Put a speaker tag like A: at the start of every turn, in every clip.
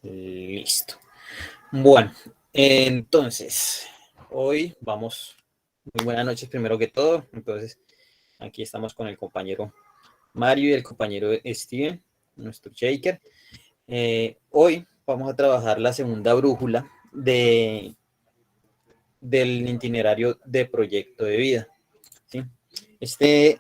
A: Listo. Bueno, entonces, hoy vamos, muy buenas noches primero que todo. Entonces, aquí estamos con el compañero Mario y el compañero Steven, nuestro shaker. Hoy vamos a trabajar la segunda brújula del itinerario de proyecto de vida. ¿Sí? Este,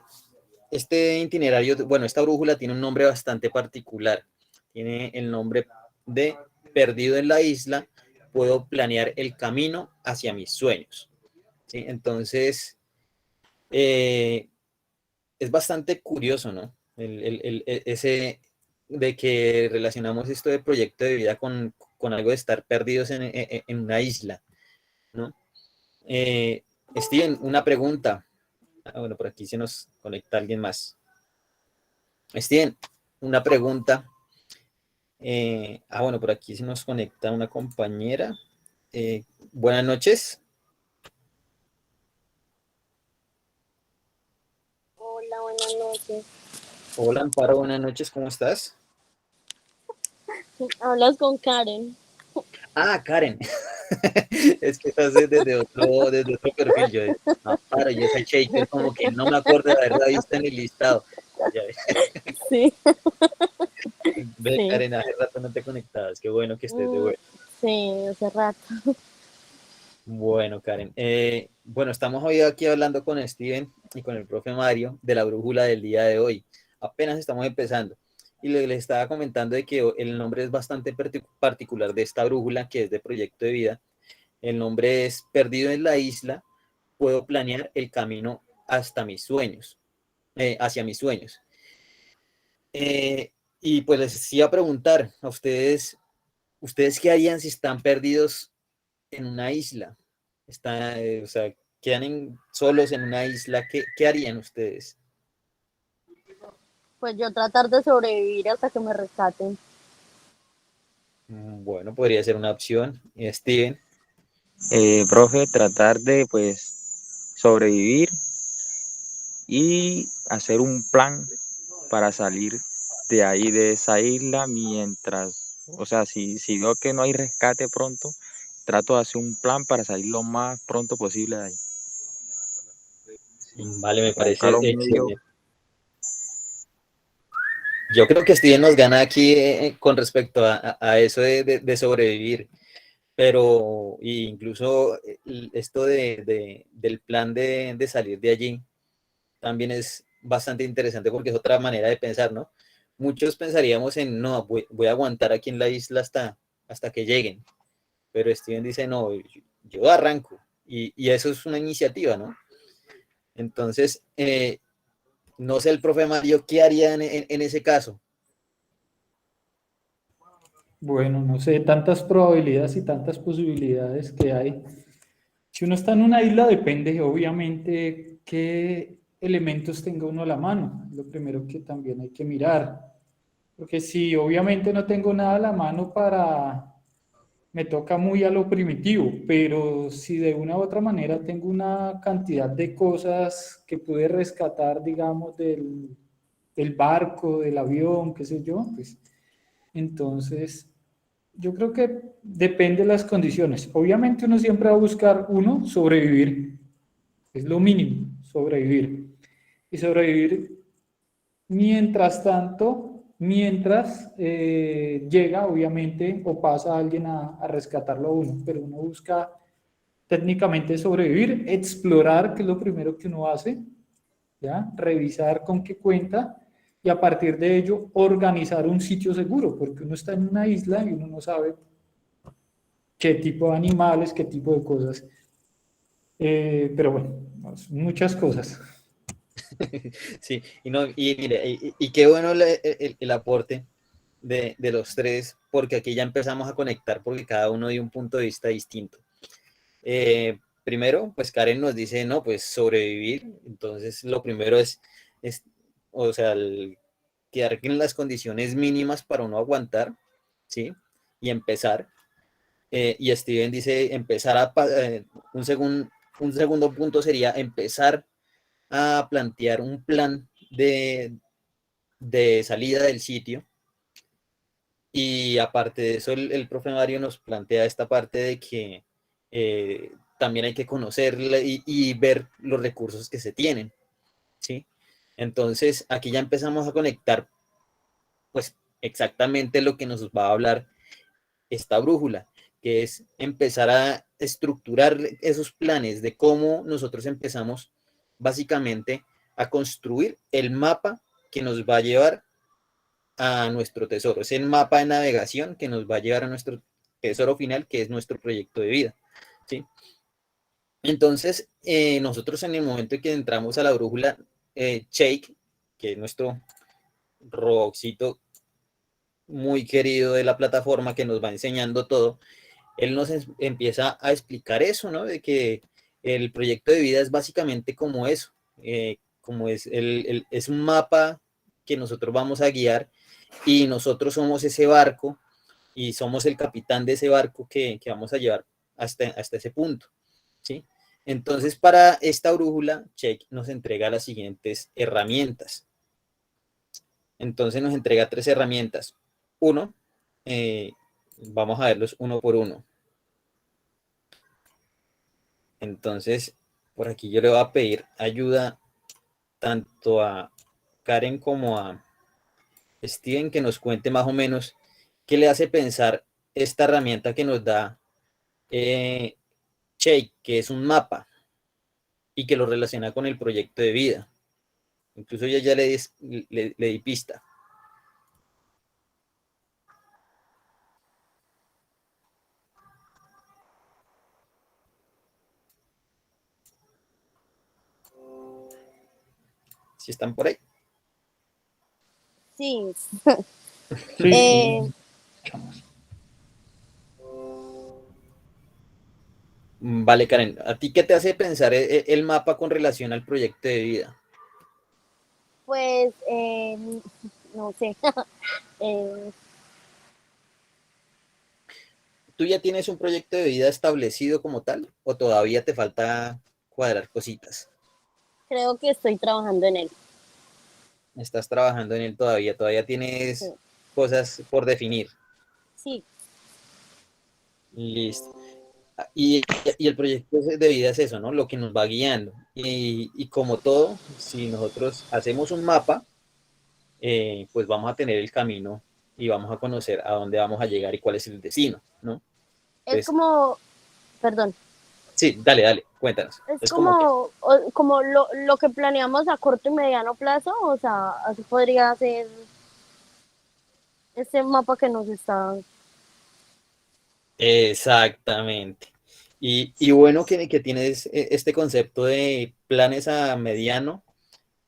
A: este itinerario, bueno, esta brújula tiene un nombre bastante particular. Tiene el nombre de Perdido en la isla, puedo planear el camino hacia mis sueños. ¿Sí? Entonces, eh, es bastante curioso, ¿no? Ese de que relacionamos esto de proyecto de vida con algo de estar perdidos en una isla, ¿no? Eh, Steven, una pregunta. Ah, bueno, por aquí se nos conecta alguien más. Steven, una pregunta. Bueno, por aquí se nos conecta una compañera. Buenas noches.
B: Hola, buenas noches.
A: Hola, Amparo, buenas noches, ¿cómo estás?
B: Hablas con Karen.
A: Karen. Es que estás desde otro perfil. Amparo, yo soy Shaker, como que no me acuerdo de haberla visto en el listado. Ya ves,
B: Sí, sí.
A: Karen, hace rato no te conectabas. Qué bueno que estés de
B: Mm,
A: vuelta.
B: sí, hace rato.
A: Bueno, Karen. Bueno, estamos hoy aquí hablando con Steven y con el profe Mario de la brújula del día de hoy. Apenas estamos empezando. Y les estaba comentando de que el nombre es bastante particular de esta brújula, que es de proyecto de vida. El nombre es Perdido en la isla, puedo planear el camino hasta mis sueños, hacia mis sueños. Y pues les iba a preguntar a ¿ustedes qué harían si están perdidos en una isla? O sea, quedan solos en una isla, ¿qué harían ustedes?
B: Pues yo tratar de sobrevivir hasta que me rescaten.
A: Bueno, podría ser una opción. Steven.
C: Profe, tratar de pues sobrevivir y hacer un plan para salir de ahí, de esa isla, mientras, o sea, si veo que no hay rescate pronto, trato de hacer un plan para salir lo más pronto posible de ahí.
A: Vale, me
C: O buscar
A: parece
C: los medios.
A: excelente. Yo creo que Steven nos gana aquí con respecto a eso de sobrevivir, pero incluso esto del plan de salir de allí también es bastante interesante porque es otra manera de pensar, ¿no? Muchos pensaríamos en, no, voy a aguantar aquí en la isla hasta que lleguen, pero Steven dice, no, yo arranco y eso es una iniciativa, ¿no? Entonces, no sé el profe Mario, ¿qué haría en ese caso?
D: Bueno, no sé, tantas probabilidades y tantas posibilidades que hay. Si uno está en una isla, depende obviamente qué elementos tenga uno a la mano. Lo primero que también hay que mirar. Porque si obviamente no tengo nada a la mano me toca muy a lo primitivo, pero si de una u otra manera tengo una cantidad de cosas que pude rescatar, digamos, del barco, del avión, qué sé yo, pues entonces yo creo que depende de las condiciones. Obviamente uno siempre va a buscar, sobrevivir. Es lo mínimo, sobrevivir. Y sobrevivir mientras llega, obviamente, o pasa alguien a rescatarlo a uno. Pero uno busca técnicamente sobrevivir, explorar, que es lo primero que uno hace, ¿ya? Revisar con qué cuenta y a partir de ello organizar un sitio seguro, porque uno está en una isla y uno no sabe qué tipo de animales, qué tipo de cosas. Pero bueno, muchas cosas.
A: Sí, y, no, y mire, y qué bueno el aporte de los tres, porque aquí ya empezamos a conectar, porque cada uno dio un punto de vista distinto. Primero, pues Karen nos dice, no, pues sobrevivir, entonces lo primero es o sea, quedar en las condiciones mínimas para uno aguantar, ¿sí? Y empezar. Y Steven dice, un segundo punto sería empezar a plantear un plan de salida del sitio, Y aparte de eso, el profe Mario nos plantea esta parte de que también hay que conocerla y ver los recursos que se tienen, ¿sí? Entonces, aquí ya empezamos a conectar, pues, exactamente lo que nos va a hablar esta brújula, que es empezar a estructurar esos planes de cómo nosotros empezamos básicamente a construir el mapa que nos va a llevar a nuestro tesoro. Es el mapa de navegación que nos va a llevar a nuestro tesoro final, que es nuestro proyecto de vida, ¿sí? Entonces, nosotros en el momento en que entramos a la brújula, Shake, que es nuestro robotcito muy querido de la plataforma que nos va enseñando todo, él nos empieza a explicar eso, ¿no? De que el proyecto de vida es básicamente como eso, como es un mapa que nosotros vamos a guiar y nosotros somos ese barco y somos el capitán de ese barco que vamos a llevar hasta ese punto, ¿sí? Entonces, para esta brújula, Check nos entrega las siguientes herramientas. Entonces, nos entrega 3 herramientas. Uno, vamos a verlos uno por uno. Entonces, por aquí yo le voy a pedir ayuda tanto a Karen como a Steven que nos cuente más o menos qué le hace pensar esta herramienta que nos da Shake, que es un mapa y que lo relaciona con el proyecto de vida. Incluso ya le di pista. Si están por ahí.
B: Sí.
D: Sí,
B: Eh,
D: sí. Escuchamos.
A: Vale, Karen, ¿a ti qué te hace pensar el mapa con relación al proyecto de vida?
B: pues, no sé. Eh,
A: ¿Tú ya tienes un proyecto de vida establecido como tal o todavía te falta cuadrar cositas?
B: creo que estoy trabajando en él.
A: Estás trabajando en él todavía
B: Sí.
A: tienes cosas por definir.
B: Sí,
A: Listo. Y el proyecto de vida es eso, ¿no? Lo que nos va guiando. Y como todo, si nosotros hacemos un mapa, pues vamos a tener el camino y vamos a conocer a dónde vamos a llegar y cuál es el destino, ¿no?
B: es
A: Entonces,
B: como, perdón,
A: sí, dale, cuéntanos.
B: es
A: Es como que,
B: como, como lo que planeamos a corto y mediano plazo, o sea, así podría ser este mapa que nos está.
A: exactamente. Y bueno que tienes este concepto de planes a mediano,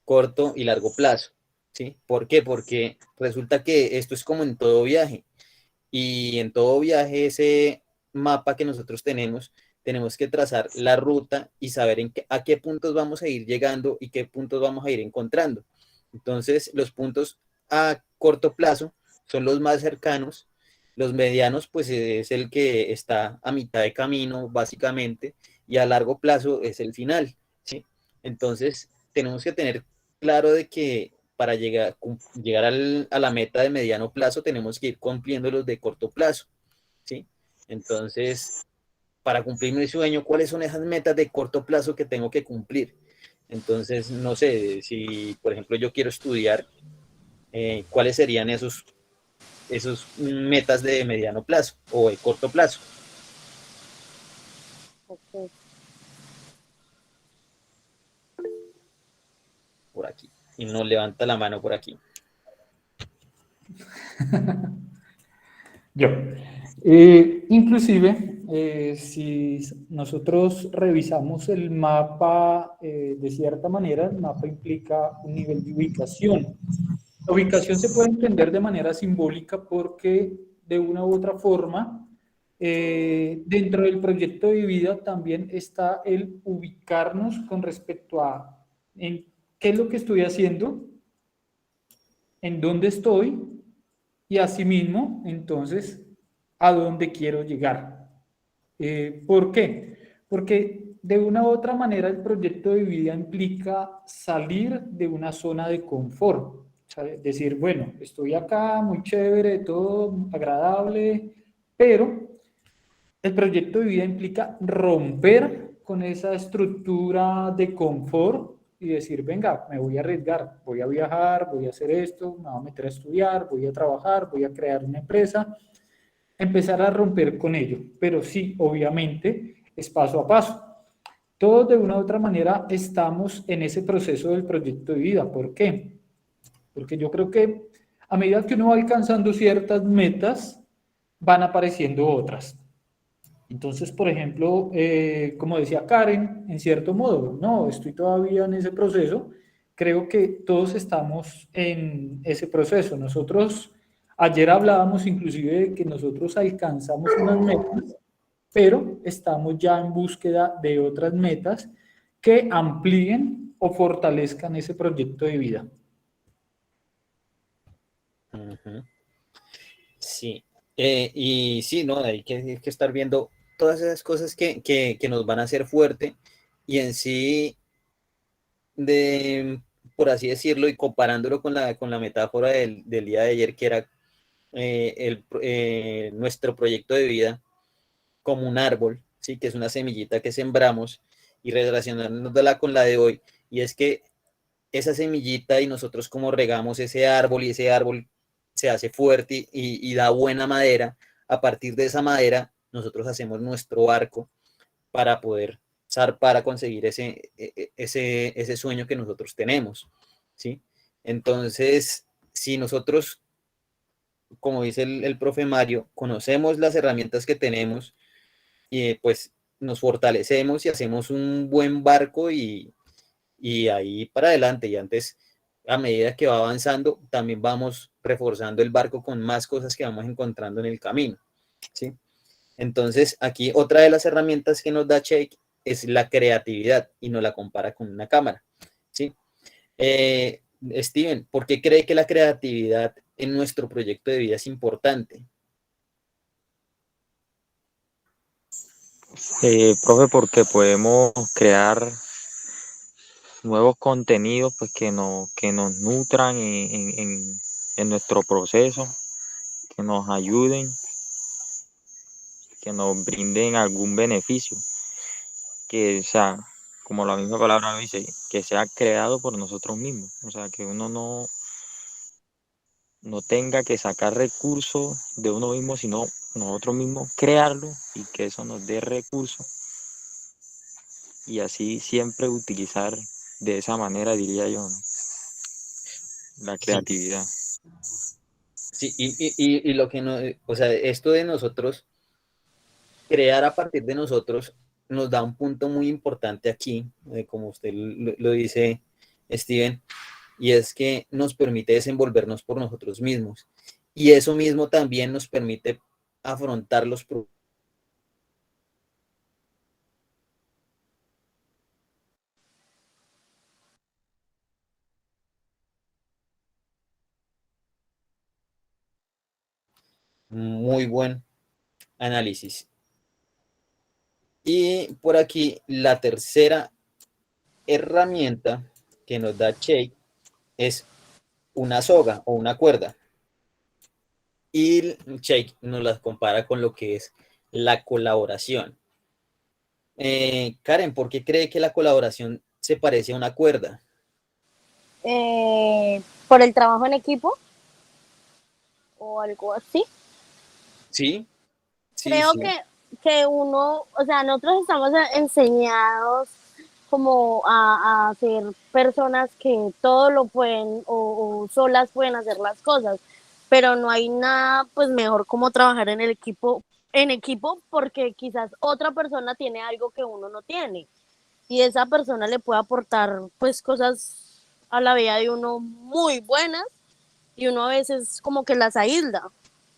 A: corto y largo plazo, ¿sí? ¿Por qué? Porque resulta que esto es como en todo viaje. Y en todo viaje, ese mapa que nosotros tenemos que trazar la ruta y saber a qué puntos vamos a ir llegando y qué puntos vamos a ir encontrando. Entonces, los puntos a corto plazo son los más cercanos, los medianos, pues es el que está a mitad de camino, básicamente, y a largo plazo es el final, ¿sí? Entonces, tenemos que tener claro de que para llegar a la meta de mediano plazo tenemos que ir cumpliendo los de corto plazo, ¿sí? Entonces, para cumplir mi sueño, ¿cuáles son esas metas de corto plazo que tengo que cumplir? Entonces, no sé, si por ejemplo yo quiero estudiar, ¿cuáles serían esos metas de mediano plazo o de corto plazo?
B: Ok.
A: Por aquí. Y nos levanta la mano por aquí.
D: Yo. Inclusive, si nosotros revisamos el mapa de cierta manera, el mapa implica un nivel de ubicación. La ubicación se puede entender de manera simbólica porque de una u otra forma, dentro del proyecto de vida también está el ubicarnos con respecto a en qué es lo que estoy haciendo, en dónde estoy y asimismo, entonces, a dónde quiero llegar. ¿Por qué? Porque de una u otra manera el proyecto de vida implica salir de una zona de confort. O sea, decir, bueno, estoy acá, muy chévere, todo agradable, pero el proyecto de vida implica romper con esa estructura de confort y decir, venga, me voy a arriesgar, voy a viajar, voy a hacer esto, me voy a meter a estudiar, voy a trabajar, voy a crear una empresa, empezar a romper con ello. Pero sí, obviamente, es paso a paso. Todos de una u otra manera estamos en ese proceso del proyecto de vida. ¿Por qué? Porque yo creo que a medida que uno va alcanzando ciertas metas, van apareciendo otras. Entonces, por ejemplo, como decía Karen, en cierto modo, no, estoy todavía en ese proceso. Creo que todos estamos en ese proceso. Nosotros, ayer hablábamos inclusive de que nosotros alcanzamos unas metas, pero estamos ya en búsqueda de otras metas que amplíen o fortalezcan ese proyecto de vida.
A: Ujú. Sí, y sí, ¿no? Hay que estar viendo todas esas cosas que nos van a hacer fuerte y en sí, de, por así decirlo, y comparándolo con la metáfora del día de ayer, que era nuestro proyecto de vida como un árbol, ¿sí? Que es una semillita que sembramos y relacionándola con la de hoy, y es que esa semillita y nosotros como regamos ese árbol y ese árbol se hace fuerte y da buena madera, a partir de esa madera nosotros hacemos nuestro arco para poder zarpar a conseguir ese sueño que nosotros tenemos, ¿sí? Entonces, si nosotros, como dice el profe Mario, conocemos las herramientas que tenemos y pues nos fortalecemos y hacemos un buen barco y ahí para adelante. Y antes, a medida que va avanzando, también vamos reforzando el barco con más cosas que vamos encontrando en el camino, ¿sí? Entonces, aquí otra de las herramientas que nos da Cheik es la creatividad y nos la compara con una cámara, ¿sí? Eh, Steven, ¿por qué cree que la creatividad en nuestro proyecto de vida es importante?
C: Profe, porque podemos crear nuevos contenidos pues que nos nutran en nuestro proceso, que nos ayuden, que nos brinden algún beneficio, que, o sea, como la misma palabra lo dice, que sea creado por nosotros mismos, o sea, que uno no tenga que sacar recursos de uno mismo, sino nosotros mismos crearlo y que eso nos dé recursos y así siempre utilizar de esa manera, diría yo, ¿no? La
A: Sí,
C: creatividad.
A: sí, y lo que no, o sea, esto de nosotros, crear a partir de nosotros, nos da un punto muy importante aquí, como usted lo dice, Steven, y es que nos permite desenvolvernos por nosotros mismos. Y eso mismo también nos permite afrontar los problemas muy buen análisis. Y por aquí la tercera herramienta que nos da Shake es una soga o una cuerda. Y Shake nos las compara con lo que es la colaboración. Karen, ¿por qué cree que la colaboración se parece a una cuerda?
B: Por el trabajo en equipo o algo así.
A: Sí, sí,
B: Creo
A: sí.
B: que uno, o sea, nosotros estamos enseñados como a ser personas que todo lo pueden o solas pueden hacer las cosas, pero no hay nada pues mejor como trabajar en equipo porque quizás otra persona tiene algo que uno no tiene y esa persona le puede aportar pues cosas a la vida de uno muy buenas y uno a veces como que las aísla.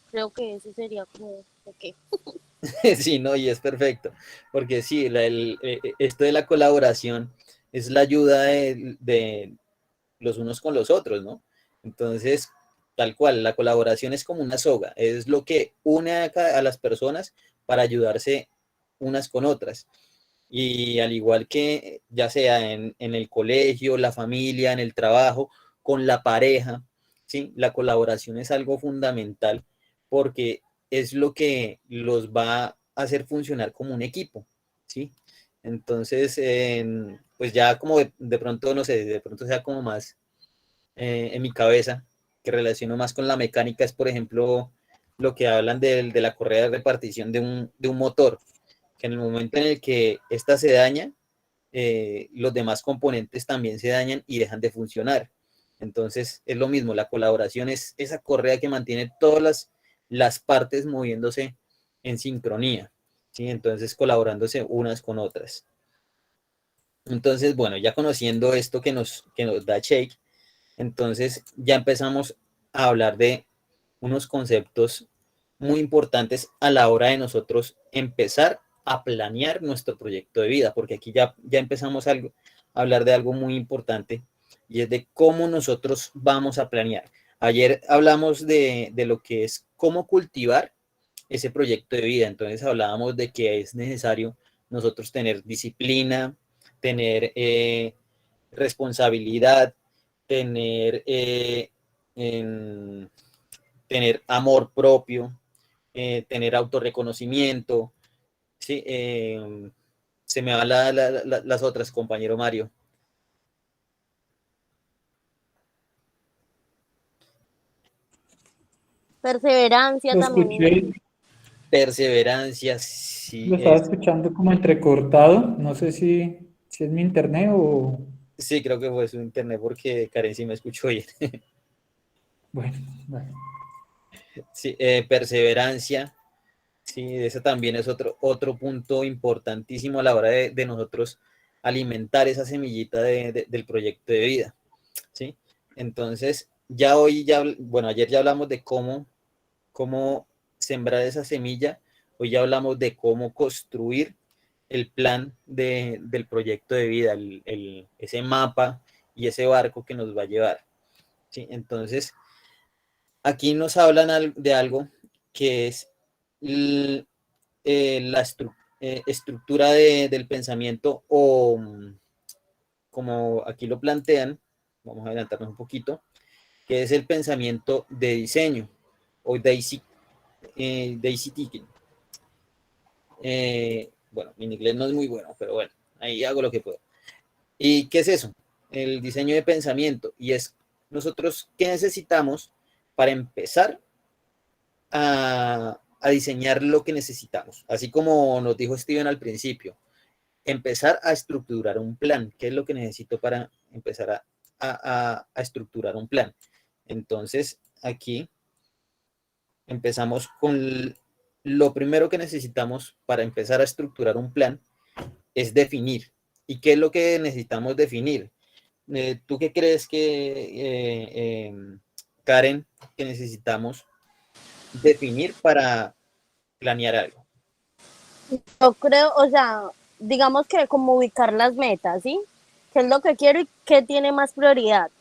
B: Creo que ese sería como, ok.
A: Sí, no, y es perfecto, porque sí, esto de la colaboración es la ayuda de los unos con los otros, ¿no? Entonces, tal cual, la colaboración es como una soga, es lo que une a las personas para ayudarse unas con otras. Y al igual que ya sea en el colegio, la familia, en el trabajo, con la pareja, ¿sí? La colaboración es algo fundamental porque es lo que los va a hacer funcionar como un equipo, ¿sí? Entonces, pues ya como de pronto, no sé, de pronto sea como más en mi cabeza, que relaciono más con la mecánica, es por ejemplo lo que hablan de la correa de repartición de un motor, que en el momento en el que ésta se daña, los demás componentes también se dañan y dejan de funcionar. Entonces es lo mismo, la colaboración es esa correa que mantiene todas las partes moviéndose en sincronía, ¿sí? Entonces colaborándose unas con otras. Entonces, bueno, ya conociendo esto que nos da Shake, entonces ya empezamos a hablar de unos conceptos muy importantes a la hora de nosotros empezar a planear nuestro proyecto de vida, porque aquí ya empezamos a hablar de algo muy importante y es de cómo nosotros vamos a planear. Ayer hablamos de lo que es cómo cultivar ese proyecto de vida, entonces hablábamos de que es necesario nosotros tener disciplina, tener responsabilidad, tener, tener amor propio, tener autorreconocimiento, ¿sí? Se me van las otras, compañero Mario.
B: Perseverancia
D: Lo
B: también.
D: escuché,
A: Perseverancia, sí,
D: lo estaba escuchando como entrecortado. No sé si es mi internet o...
A: sí, creo que fue su internet porque Karen sí me escuchó bien.
D: Bueno, vale.
A: Sí, perseverancia, sí, ese también es otro punto importantísimo a la hora de nosotros alimentar esa semillita del proyecto de vida, ¿sí? Entonces, ya hoy, bueno, ayer ya hablamos de cómo sembrar esa semilla, hoy ya hablamos de cómo construir el plan del proyecto de vida, ese mapa y ese barco que nos va a llevar, ¿sí? Entonces, aquí nos hablan de algo que es la estructura del pensamiento o como aquí lo plantean, vamos a adelantarnos un poquito, que es el pensamiento de diseño o Daisy Thinking. Bueno, mi inglés no es muy bueno, pero bueno, ahí hago lo que puedo. ¿Y qué es eso? El diseño de pensamiento. Y es nosotros qué necesitamos para empezar a diseñar lo que necesitamos. Así como nos dijo Steven al principio, empezar a estructurar un plan. ¿Qué es lo que necesito para empezar a estructurar un plan? Entonces, aquí empezamos con lo primero que necesitamos para empezar a estructurar un plan es definir. ¿Y qué es lo que necesitamos definir? ¿Tú qué crees Karen, que necesitamos definir para planear algo?
B: Yo creo, o sea, digamos que como ubicar las metas, ¿sí? ¿Qué es lo que quiero y qué tiene más prioridad?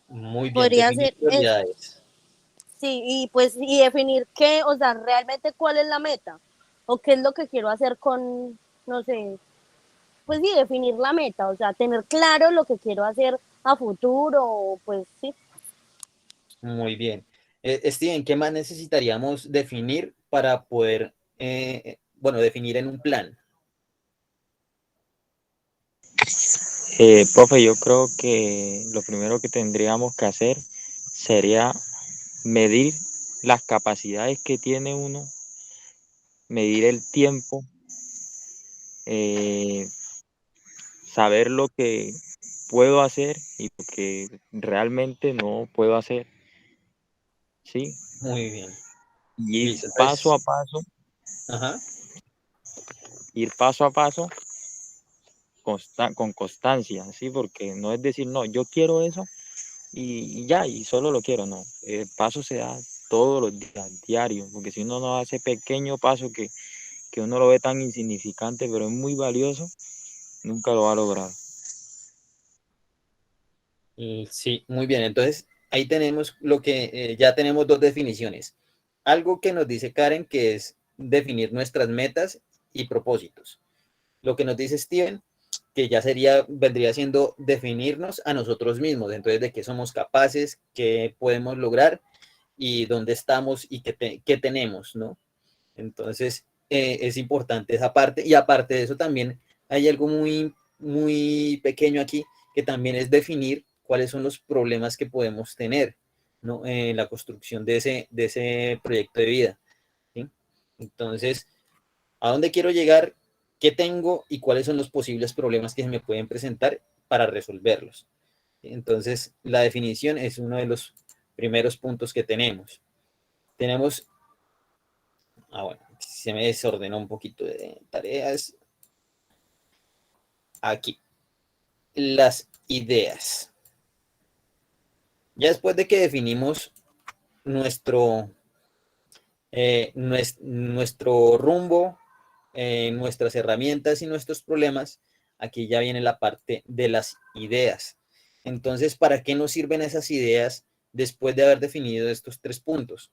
A: Muy bien,
B: Podría
A: definir
B: ser eso.
A: prioridades.
B: Sí, y pues, y definir qué, o sea, realmente cuál es la meta, o qué es lo que quiero hacer con, no sé, pues sí, definir la meta, o sea, tener claro lo que quiero hacer a futuro, pues sí.
A: Muy bien. Steven, ¿qué más necesitaríamos definir para poder, bueno, definir en un plan?
C: Profe, yo creo que lo primero que tendríamos que hacer sería medir las capacidades que tiene uno, medir el tiempo, eh, saber lo que puedo hacer y lo que realmente no puedo hacer, ¿sí?
A: Muy bien.
C: Y
A: Listo. Entonces, ajá.
C: ir paso a paso con constancia, ¿sí? Porque no es decir, no, yo quiero eso y ya, y solo lo quiero, no. El paso se da todos los días, diario, porque si uno no hace pequeño paso que uno lo ve tan insignificante, pero es muy valioso, nunca lo va a lograr.
A: Sí, muy bien. Entonces, ahí tenemos lo que ya tenemos dos definiciones. Algo que nos dice Karen, que es definir nuestras metas y propósitos. Lo que nos dice Steven que ya vendría siendo definirnos a nosotros mismos, entonces de qué somos capaces, qué podemos lograr y dónde estamos y qué tenemos, ¿no? Entonces, es importante esa parte. Y aparte de eso también hay algo muy pequeño aquí, que también es definir cuáles son los problemas que podemos tener, ¿no? En la construcción de ese proyecto de vida, ¿sí? Entonces, ¿a dónde quiero llegar? ¿Qué tengo? Y cuáles son los posibles problemas que se me pueden presentar para resolverlos. Entonces, la definición es uno de los primeros puntos que tenemos. Tenemos, bueno, se me desordenó un poquito de tareas. Aquí, las ideas. Ya después de que definimos nuestro, nuestro rumbo, nuestras herramientas y nuestros problemas, aquí ya viene la parte de las ideas. Entonces, ¿para qué nos sirven esas ideas después de haber definido estos 3 puntos?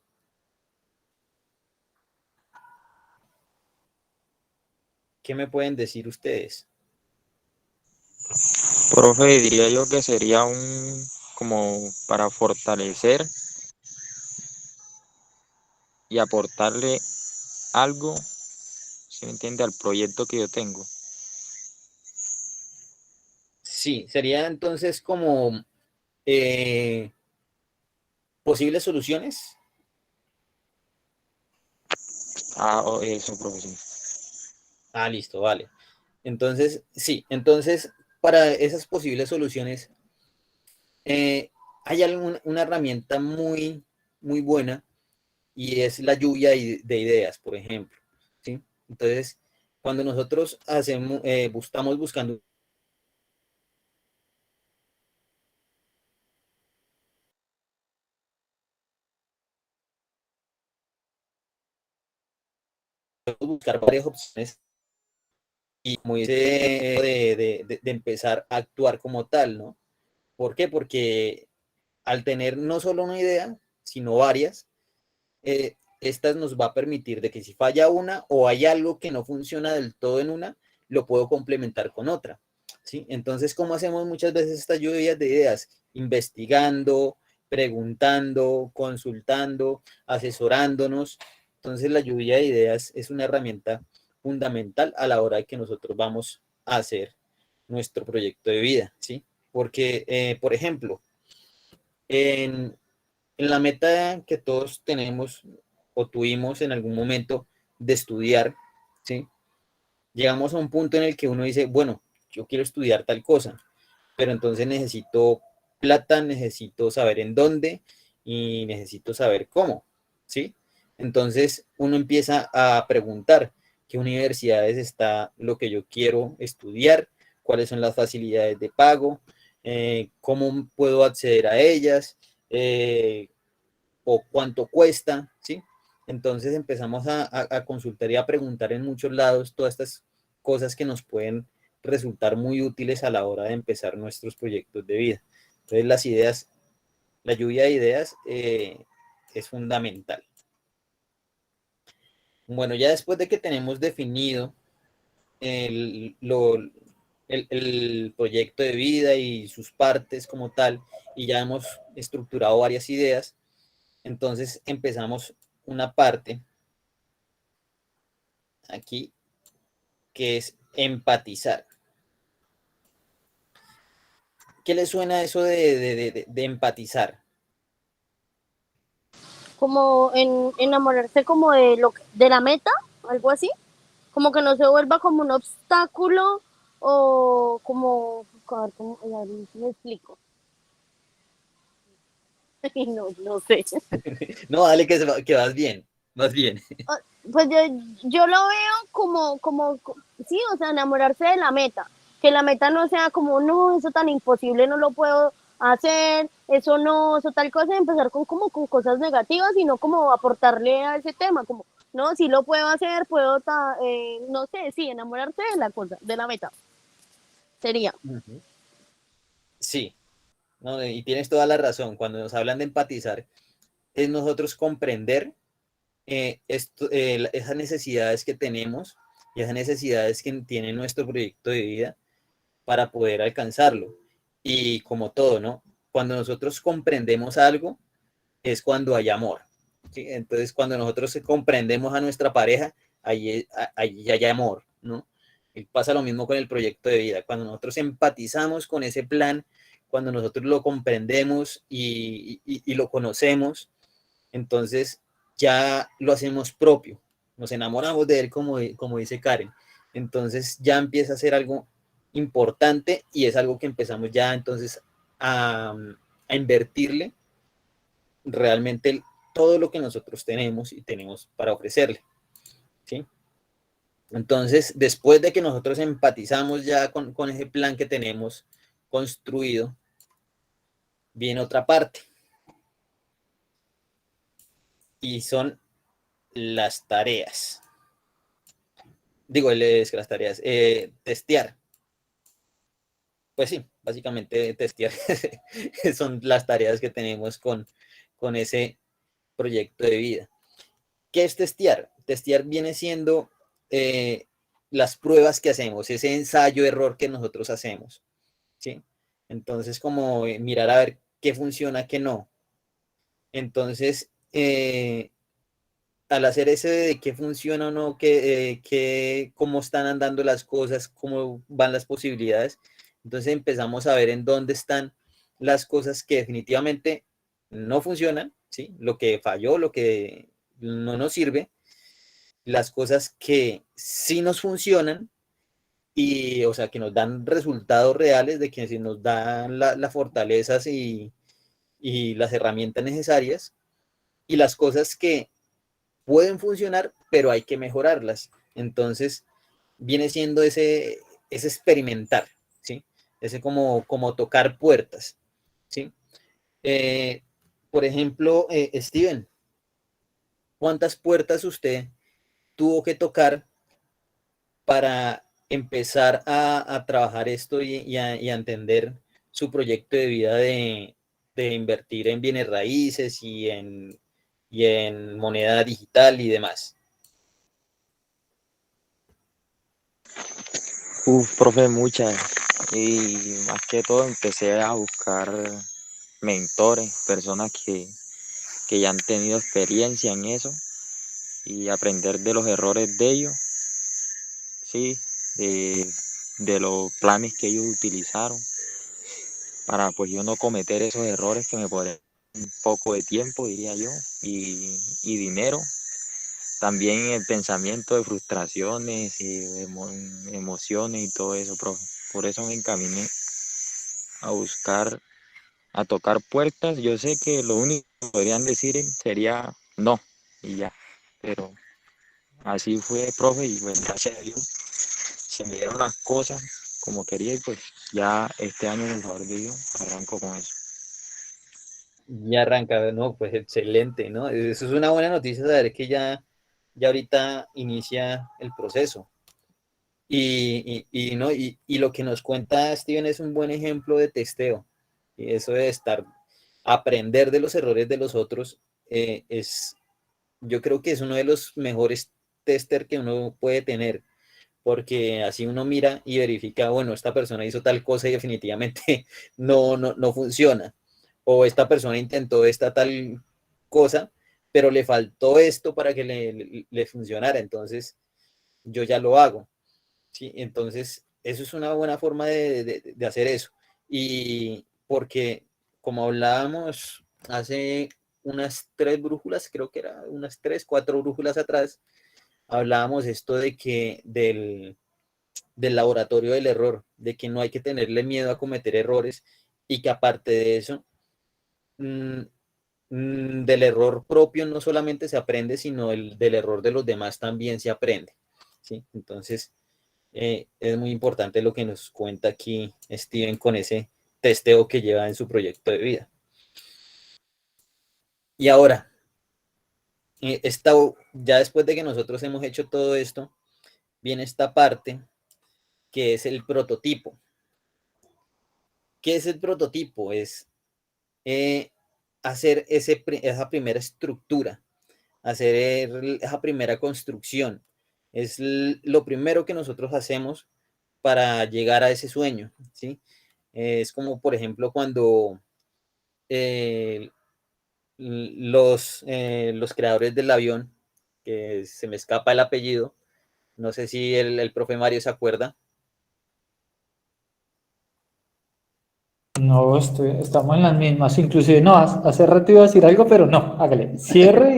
A: ¿Qué me pueden decir ustedes?
C: Profe, diría yo que sería como para fortalecer y aportarle algo, ¿si me entiende?, al proyecto que yo tengo.
A: Sí, sería entonces como posibles soluciones.
C: Eso, profe, sí.
A: Listo, vale. Entonces, sí, entonces para esas posibles soluciones hay una herramienta muy buena y es la lluvia de ideas, por ejemplo, ¿sí? Entonces, cuando nosotros estamos buscando buscar varias opciones y como dice, de empezar a actuar como tal, ¿no? ¿Por qué? Porque al tener no solo una idea, sino varias, estas nos va a permitir de que si falla una o hay algo que no funciona del todo en una, lo puedo complementar con otra, ¿sí? Entonces, ¿cómo hacemos muchas veces estas lluvias de ideas? Investigando, preguntando, consultando, asesorándonos. Entonces, la lluvia de ideas es una herramienta fundamental a la hora de que nosotros vamos a hacer nuestro proyecto de vida, ¿sí? Porque, por ejemplo, en, en la meta que todos tenemos o tuvimos en algún momento de estudiar, ¿sí? Llegamos a un punto en el que uno dice, bueno, yo quiero estudiar tal cosa, pero entonces necesito plata, necesito saber en dónde y necesito saber cómo, ¿sí? Entonces uno empieza a preguntar qué universidades está lo que yo quiero estudiar, cuáles son las facilidades de pago, cómo puedo acceder a ellas, o cuánto cuesta, ¿sí? Entonces empezamos a consultar y a preguntar en muchos lados todas estas cosas que nos pueden resultar muy útiles a la hora de empezar nuestros proyectos de vida. Entonces las ideas, la lluvia de ideas es fundamental. Bueno, ya después de que tenemos definido el, lo, el proyecto de vida y sus partes como tal, y ya hemos estructurado varias ideas, entonces empezamos una parte aquí que es empatizar. ¿Qué le suena eso de empatizar?
B: Como en enamorarse como de la meta, algo así, como que no se vuelva como un obstáculo o como, a ver, a ver, si me explico. No, no sé.
A: No, dale que vas bien, vas bien.
B: Pues yo lo veo sí, o sea, enamorarse de la meta, que la meta no sea como, no, eso tan imposible, no lo puedo hacer, eso no, eso tal cosa, y empezar como con cosas negativas, sino como aportarle a ese tema, como, no, sí lo puedo hacer, no sé, sí, enamorarse de la cosa, de la meta, sería.
A: Sí, no, y tienes toda la razón. Cuando nos hablan de empatizar, es nosotros comprender esas necesidades que tenemos y esas necesidades que tiene nuestro proyecto de vida para poder alcanzarlo. Y como todo, ¿no? Cuando nosotros comprendemos algo, es cuando hay amor. ¿Sí? Entonces, cuando nosotros comprendemos a nuestra pareja, ahí hay amor, ¿no? Y pasa lo mismo con el proyecto de vida. Cuando nosotros empatizamos con ese plan, cuando nosotros lo comprendemos y lo conocemos, entonces ya lo hacemos propio. Nos enamoramos de él, como dice Karen. Entonces ya empieza a ser algo importante y es algo que empezamos ya entonces a invertirle realmente todo lo que nosotros tenemos y tenemos para ofrecerle, ¿sí? Entonces, después de que nosotros empatizamos ya con ese plan que tenemos construido, viene otra parte y son las tareas. Digo, es que las tareas, testear. Pues sí, básicamente testear son las tareas que tenemos con ese proyecto de vida. ¿Qué es testear? Testear viene siendo las pruebas que hacemos, ese ensayo-error que nosotros hacemos, ¿sí? Entonces, como mirar a ver qué funciona, qué no. Entonces, al hacer ese de qué funciona o no, cómo están andando las cosas, cómo van las posibilidades, entonces empezamos a ver en dónde están las cosas que definitivamente no funcionan, ¿sí? Lo que falló, lo que no nos sirve, las cosas que sí nos funcionan y, o sea, que nos dan resultados reales, de que si nos dan las fortalezas y las herramientas necesarias, y las cosas que pueden funcionar, pero hay que mejorarlas. Entonces, viene siendo ese experimentar, ¿sí? Ese como tocar puertas, ¿sí? Eh, por ejemplo, Steven, ¿cuántas puertas usted tuvo que tocar para empezar a trabajar esto y a entender su proyecto de vida de invertir en bienes raíces y en moneda digital y demás?
C: Profe, muchas. Y más que todo empecé a buscar mentores, personas que ya han tenido experiencia en eso y aprender de los errores de ellos, sí, de los planes que ellos utilizaron para pues yo no cometer esos errores que me podrían un poco de tiempo, diría yo, y dinero. También el pensamiento de frustraciones y emociones y todo eso, profe. Por eso me encaminé a buscar, a tocar puertas. Yo sé que lo único que podrían decir sería no y ya. Pero así fue, profe, y pues gracias a Dios se me dieron las cosas como quería y pues ya este año, en el favor de Dios, arranco con eso.
A: Ya arranca, no, pues excelente, ¿no? Eso es una buena noticia, saber que ya ahorita inicia el proceso. ¿No? Y lo que nos cuenta Steven es un buen ejemplo de testeo. Y eso de aprender de los errores de los otros, yo creo que es uno de los mejores tester que uno puede tener, porque así uno mira y verifica, bueno, esta persona hizo tal cosa y definitivamente no funciona, o esta persona intentó esta tal cosa, pero le faltó esto para que le funcionara, entonces yo ya lo hago. ¿Sí? Entonces, eso es una buena forma de hacer eso. Y porque, como hablábamos hace unas 3 brújulas, creo que era unas 3, 4 brújulas atrás, hablábamos esto del laboratorio del error, de que no hay que tenerle miedo a cometer errores y que aparte de eso, mmm, del error propio no solamente se aprende, sino del error de los demás también se aprende. ¿Sí? Entonces, es muy importante lo que nos cuenta aquí Steven con ese testeo que lleva en su proyecto de vida. Y ahora, ya después de que nosotros hemos hecho todo esto, viene esta parte que es el prototipo. ¿Qué es el prototipo? Es hacer esa primera estructura, hacer esa primera construcción. Es lo primero que nosotros hacemos para llegar a ese sueño, ¿sí? Es como, por ejemplo, cuando los creadores del avión, que se me escapa el apellido, no sé si el profe Mario se acuerda.
D: No, estamos en las mismas. Inclusive, no, hace rato iba a decir algo, pero no, hágale. Cierre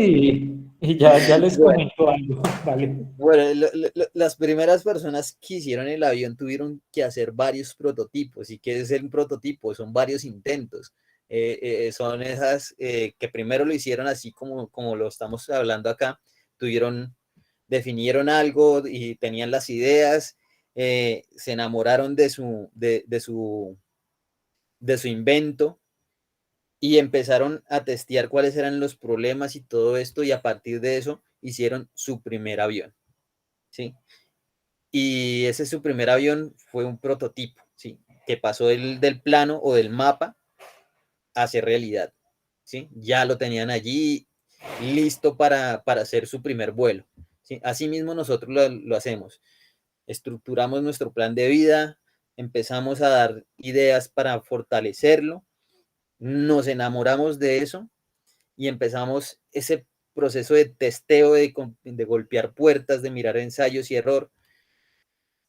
D: y ya les
A: Bueno,
D: comento algo. Vale.
A: bueno, las primeras personas que hicieron el avión tuvieron que hacer varios prototipos. ¿Y qué es el prototipo? Son varios intentos. Son esas que primero lo hicieron así como lo estamos hablando acá. Definieron algo y tenían las ideas, se enamoraron de su invento y empezaron a testear cuáles eran los problemas y todo esto, y a partir de eso hicieron su primer avión, ¿sí? Y ese su primer avión fue un prototipo, ¿sí? Que pasó del plano o del mapa a ser realidad, ¿sí? Ya lo tenían allí listo para hacer su primer vuelo, ¿sí? Asimismo nosotros lo hacemos, estructuramos nuestro plan de vida, empezamos a dar ideas para fortalecerlo, nos enamoramos de eso y empezamos ese proceso de testeo, de golpear puertas, de mirar ensayos y error,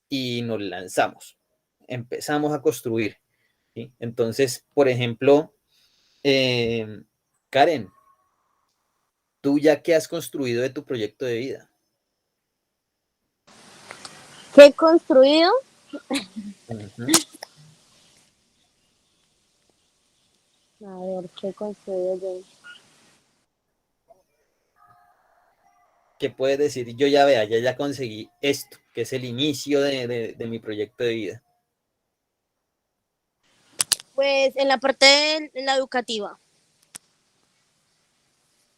A: y nos lanzamos. Empezamos a construir, ¿sí? Entonces, por ejemplo, Karen, ¿tú ya qué has construido de tu proyecto de vida?
B: ¿Qué he construido?
A: Ujú.
B: A ver, ¿qué he construido yo?
A: ¿Qué puedes decir? Yo ya vea, ya conseguí esto, que es el inicio de mi proyecto de vida.
B: Pues en la parte de la educativa.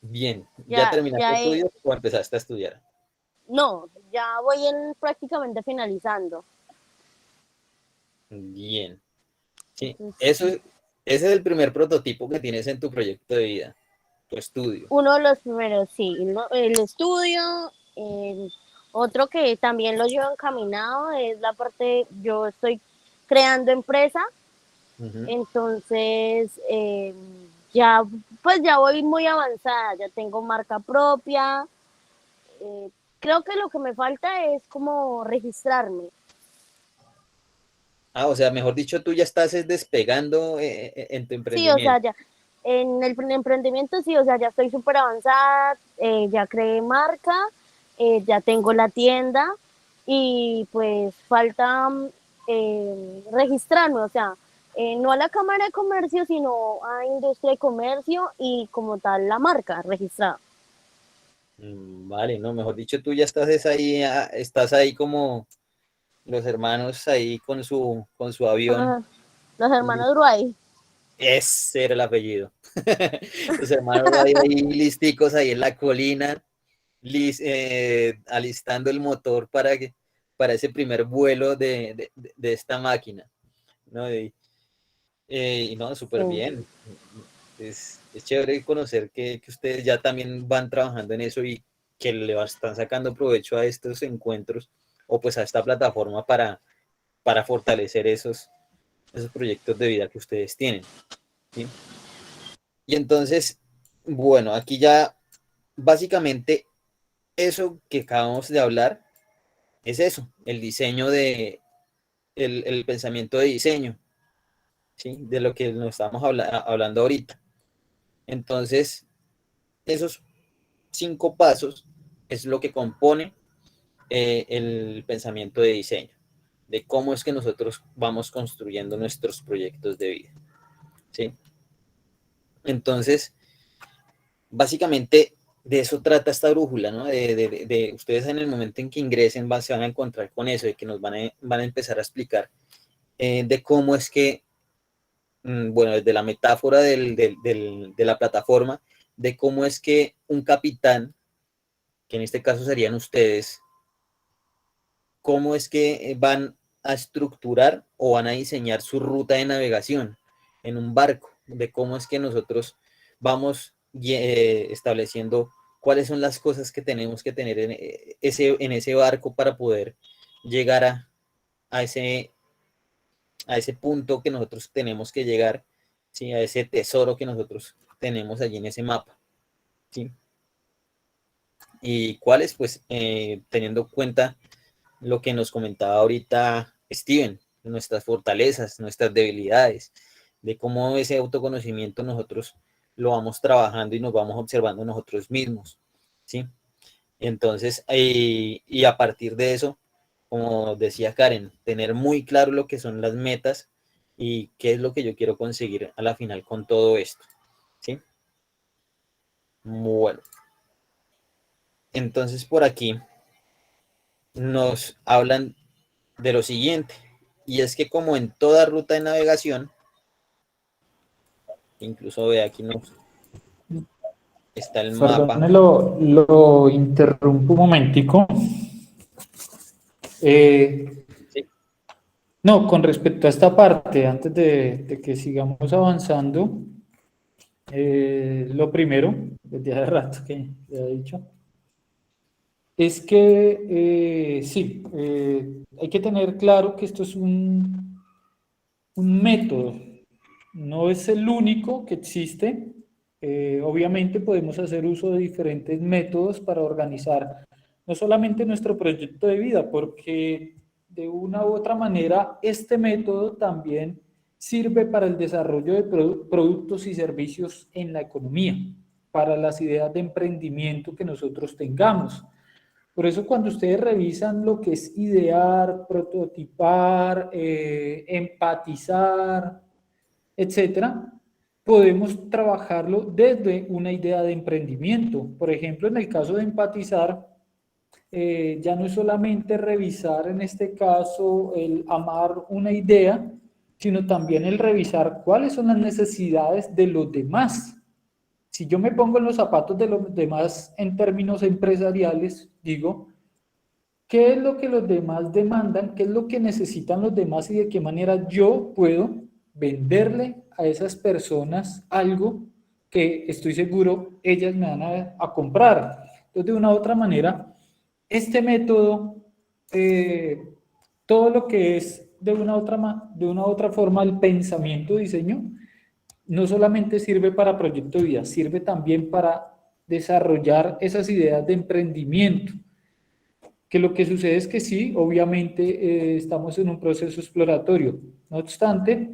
A: Bien, ¿ya
B: Ya,
A: terminaste estudios o empezaste a estudiar?
B: no, ya voy prácticamente finalizando.
A: Bien, sí,
B: Entonces,
A: ese es el primer prototipo que tienes en tu proyecto de vida, tu estudio.
B: uno de los primeros, sí, el estudio. Otro que también lo llevo encaminado es la parte, yo estoy creando empresa,
A: Ujú.
B: entonces ya, pues ya voy muy avanzada, ya tengo marca propia. eh, Creo que lo que me falta es como registrarme.
A: Ah, o sea, mejor dicho, tú ya estás despegando en tu
B: Sí, o sea,
A: emprendimiento.
B: ya en el emprendimiento, sí, o sea, ya estoy súper avanzada, ya creé marca, ya tengo la tienda y pues falta registrarme, o sea, no a la Cámara de Comercio, sino a Industria y Comercio y como tal la marca registrada.
A: Vale, no, mejor dicho, tú ya estás ahí como los hermanos ahí con su avión.
B: Ah, los hermanos Ruay.
A: Ese era el apellido. Los hermanos ahí listicos ahí en la colina, alistando el motor para ese primer vuelo de esta máquina, ¿no? Y no, súper
B: Sí.
A: bien. Es chévere conocer que ustedes ya también van trabajando en eso y que están sacando provecho a estos encuentros o pues a esta plataforma para fortalecer esos proyectos de vida que ustedes tienen, ¿sí? Y entonces, bueno, aquí ya básicamente eso que acabamos de hablar es eso, el diseño el pensamiento de diseño, ¿sí? De lo que nos estamos hablando ahorita. Entonces, esos 5 pasos es lo que compone el pensamiento de diseño, de cómo es que nosotros vamos construyendo nuestros proyectos de vida, ¿sí? Entonces, básicamente de eso trata esta brújula, ¿no? De ustedes en el momento en que ingresen se van a encontrar con eso, de que nos van a empezar a explicar de cómo es que, bueno, desde la metáfora de la plataforma, de cómo es que un capitán, que en este caso serían ustedes, cómo es que van a estructurar o van a diseñar su ruta de navegación en un barco, de cómo es que nosotros vamos estableciendo cuáles son las cosas que tenemos que tener en ese barco para poder llegar a ese punto que nosotros tenemos que llegar, ¿sí? A ese tesoro que nosotros tenemos allí en ese mapa, ¿sí? Y cuáles, pues, teniendo en cuenta lo que nos comentaba ahorita Steven, nuestras fortalezas, nuestras debilidades, de cómo ese autoconocimiento nosotros lo vamos trabajando y nos vamos observando nosotros mismos, ¿sí? Entonces, y a partir de eso, como decía Karen, tener muy claro lo que son las metas y qué es lo que yo quiero conseguir a la final con todo esto, ¿sí? Bueno, entonces por aquí nos hablan de lo siguiente, y es que como en toda ruta de navegación, incluso ve aquí nos está el mapa.
D: Perdone, lo interrumpo un momentico.
A: ¿Sí?
D: No, con respecto a esta parte, antes de que sigamos avanzando, lo primero, desde hace rato que ya he dicho, es que sí, hay que tener claro que esto es un método, no es el único que existe. Obviamente podemos hacer uso de diferentes métodos para organizar no solamente nuestro proyecto de vida, porque de una u otra manera este método también sirve para el desarrollo de productos y servicios en la economía, para las ideas de emprendimiento que nosotros tengamos. Por eso cuando ustedes revisan lo que es idear, prototipar, empatizar, etcétera, podemos trabajarlo desde una idea de emprendimiento. Por ejemplo, en el caso de empatizar, ya no es solamente revisar en este caso el amar una idea, sino también el revisar cuáles son las necesidades de los demás. Si yo me pongo en los zapatos de los demás en términos empresariales, digo, ¿qué es lo que los demás demandan? ¿Qué es lo que necesitan los demás y de qué manera yo puedo venderle a esas personas algo que estoy seguro ellas me van a comprar? Entonces, de una u otra manera, este método, eh, todo lo que es de de una u otra forma el pensamiento diseño, no solamente sirve para proyecto de vida, sirve también para desarrollar esas ideas de emprendimiento. Que lo que sucede es que sí, obviamente estamos en un proceso exploratorio. No obstante,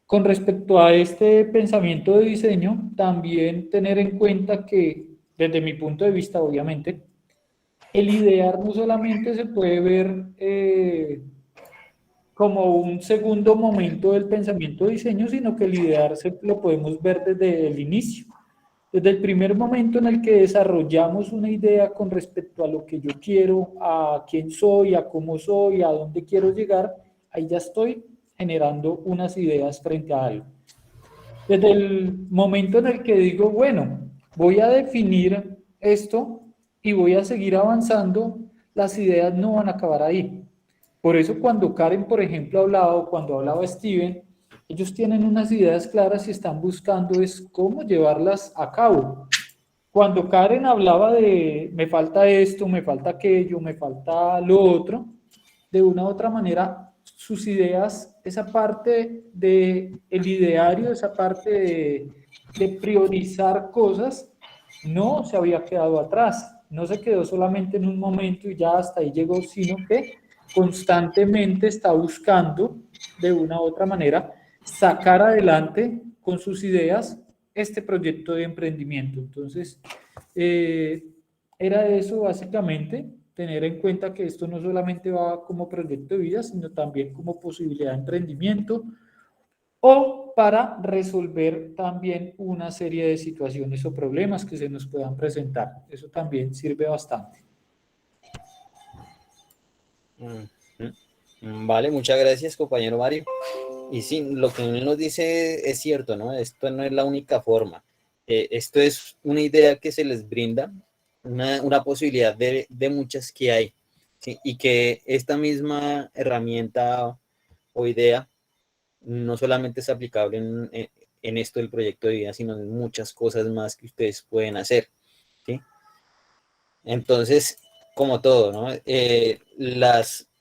D: con respecto a este pensamiento de diseño, también tener en cuenta que, desde mi punto de vista, obviamente, el idear no solamente se puede ver como un segundo momento del pensamiento de diseño, sino que el idear lo podemos ver desde el inicio. Desde el primer momento en el que desarrollamos una idea con respecto a lo que yo quiero, a quién soy, a cómo soy, a dónde quiero llegar, ahí ya estoy generando unas ideas frente a algo. Desde el momento en el que digo, bueno, voy a definir esto y voy a seguir avanzando, las ideas no van a acabar ahí. Por eso cuando Karen, por ejemplo, hablaba, o cuando hablaba Steven, ellos tienen unas ideas claras y están buscando es cómo llevarlas a cabo. Cuando Karen hablaba de me falta esto, me falta aquello, me falta lo otro, de una u otra manera sus ideas, esa parte del ideario, esa parte de priorizar cosas, no se había quedado atrás, no se quedó solamente en un momento y ya hasta ahí llegó, sino que constantemente está buscando de una u otra manera sacar adelante con sus ideas este proyecto de emprendimiento. Entonces, era eso básicamente, tener en cuenta que esto no solamente va como proyecto de vida, sino también como posibilidad de emprendimiento o para resolver también una serie de situaciones o problemas que se nos puedan presentar. Eso también sirve bastante.
A: Vale, muchas gracias, compañero Mario. Y sí, lo que él nos dice es cierto, ¿no? Esto no es la única forma. Esto es una idea que se les brinda, una posibilidad de muchas que hay, ¿sí? Y que esta misma herramienta o idea no solamente es aplicable en esto del proyecto de vida, sino en muchas cosas más que ustedes pueden hacer, ¿sí? Entonces, como todo, ¿no?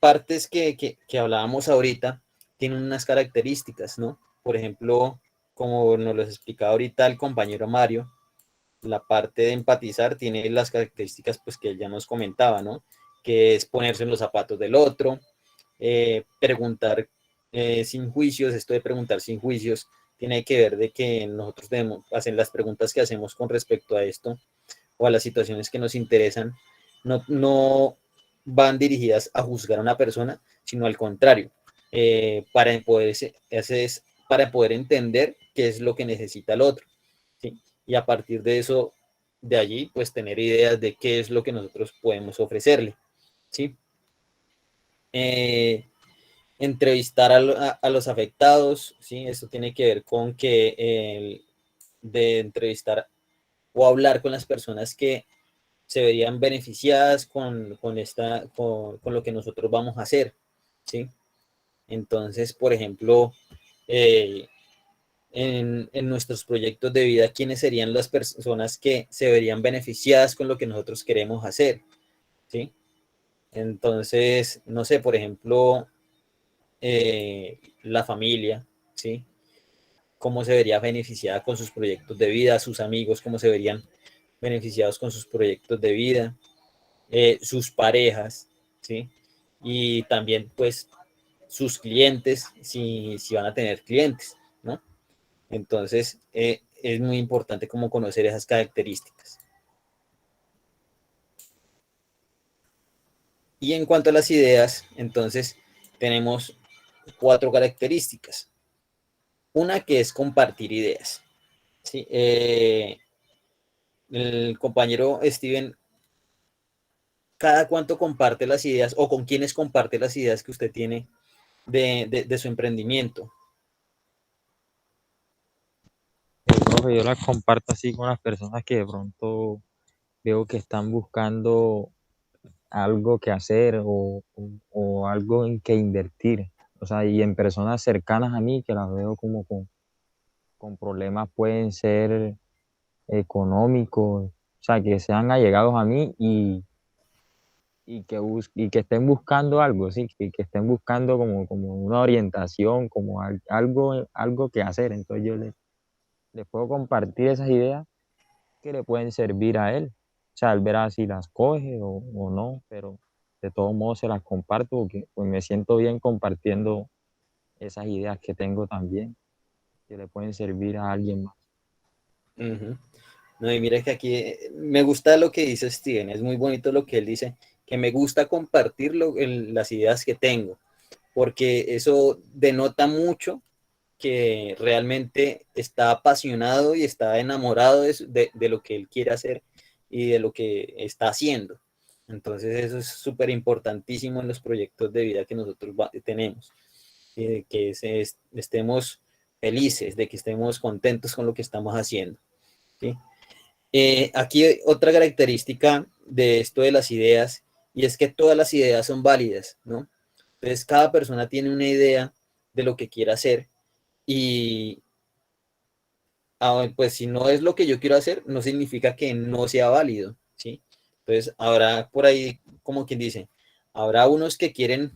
A: partes que hablábamos ahorita tienen unas características, ¿no? Por ejemplo, como nos lo explicaba ahorita el compañero Mario, la parte de empatizar tiene las características pues que él ya nos comentaba, ¿no? Que es ponerse en los zapatos del otro, preguntar sin juicios. Esto de preguntar sin juicios tiene que ver de que nosotros debemos hacer las preguntas que hacemos con respecto a esto o a las situaciones que nos interesan, no van dirigidas a juzgar a una persona, sino al contrario, para poder entender qué es lo que necesita el otro, ¿sí? Y a partir de eso, de allí, pues tener ideas de qué es lo que nosotros podemos ofrecerle, ¿sí? Entrevistar a los afectados, ¿sí? Esto tiene que ver con que de entrevistar o hablar con las personas que se verían beneficiadas con lo que nosotros vamos a hacer, ¿sí? Entonces, por ejemplo, eh, en nuestros proyectos de vida, ¿quiénes serían las personas que se verían beneficiadas con lo que nosotros queremos hacer? ¿Sí? Entonces, no sé, por ejemplo, la familia, ¿sí? ¿Cómo se vería beneficiada con sus proyectos de vida? Sus amigos, ¿cómo se verían beneficiados con sus proyectos de vida? Sus parejas, ¿sí? Y también, pues, sus clientes, si van a tener clientes, ¿no? Entonces, es muy importante como conocer esas características. Y en cuanto a las ideas, entonces, tenemos 4 características. Una que es compartir ideas, ¿sí? El compañero Steven, ¿cada cuánto comparte las ideas o con quiénes comparte las ideas que usted tiene de su emprendimiento?
C: Profe, yo las comparto así con las personas que de pronto veo que están buscando algo que hacer o algo en que invertir. O sea, y en personas cercanas a mí que las veo como con problemas, pueden ser económicos, o sea, que sean allegados a mí y que estén buscando algo, sí, que estén buscando como una orientación, como algo que hacer. Entonces yo les puedo compartir esas ideas que le pueden servir a él. O sea, él verá si las coge o no, pero de todos modos se las comparto porque pues, me siento bien compartiendo esas ideas que tengo también, que le pueden servir a alguien más.
A: Uh-huh. No, y mira que aquí me gusta lo que dice Steven, es muy bonito lo que él dice, que me gusta compartir las ideas que tengo, porque eso denota mucho que realmente está apasionado y está enamorado de lo que él quiere hacer y de lo que está haciendo. Entonces eso es súper importantísimo en los proyectos de vida que nosotros tenemos, que estemos felices, de que estemos contentos con lo que estamos haciendo, ¿sí? Aquí hay otra característica de esto de las ideas, y es que todas las ideas son válidas, ¿no? Entonces cada persona tiene una idea de lo que quiere hacer y pues si no es lo que yo quiero hacer, no significa que no sea válido, ¿sí? Entonces habrá por ahí, como quien dice, habrá unos que quieren,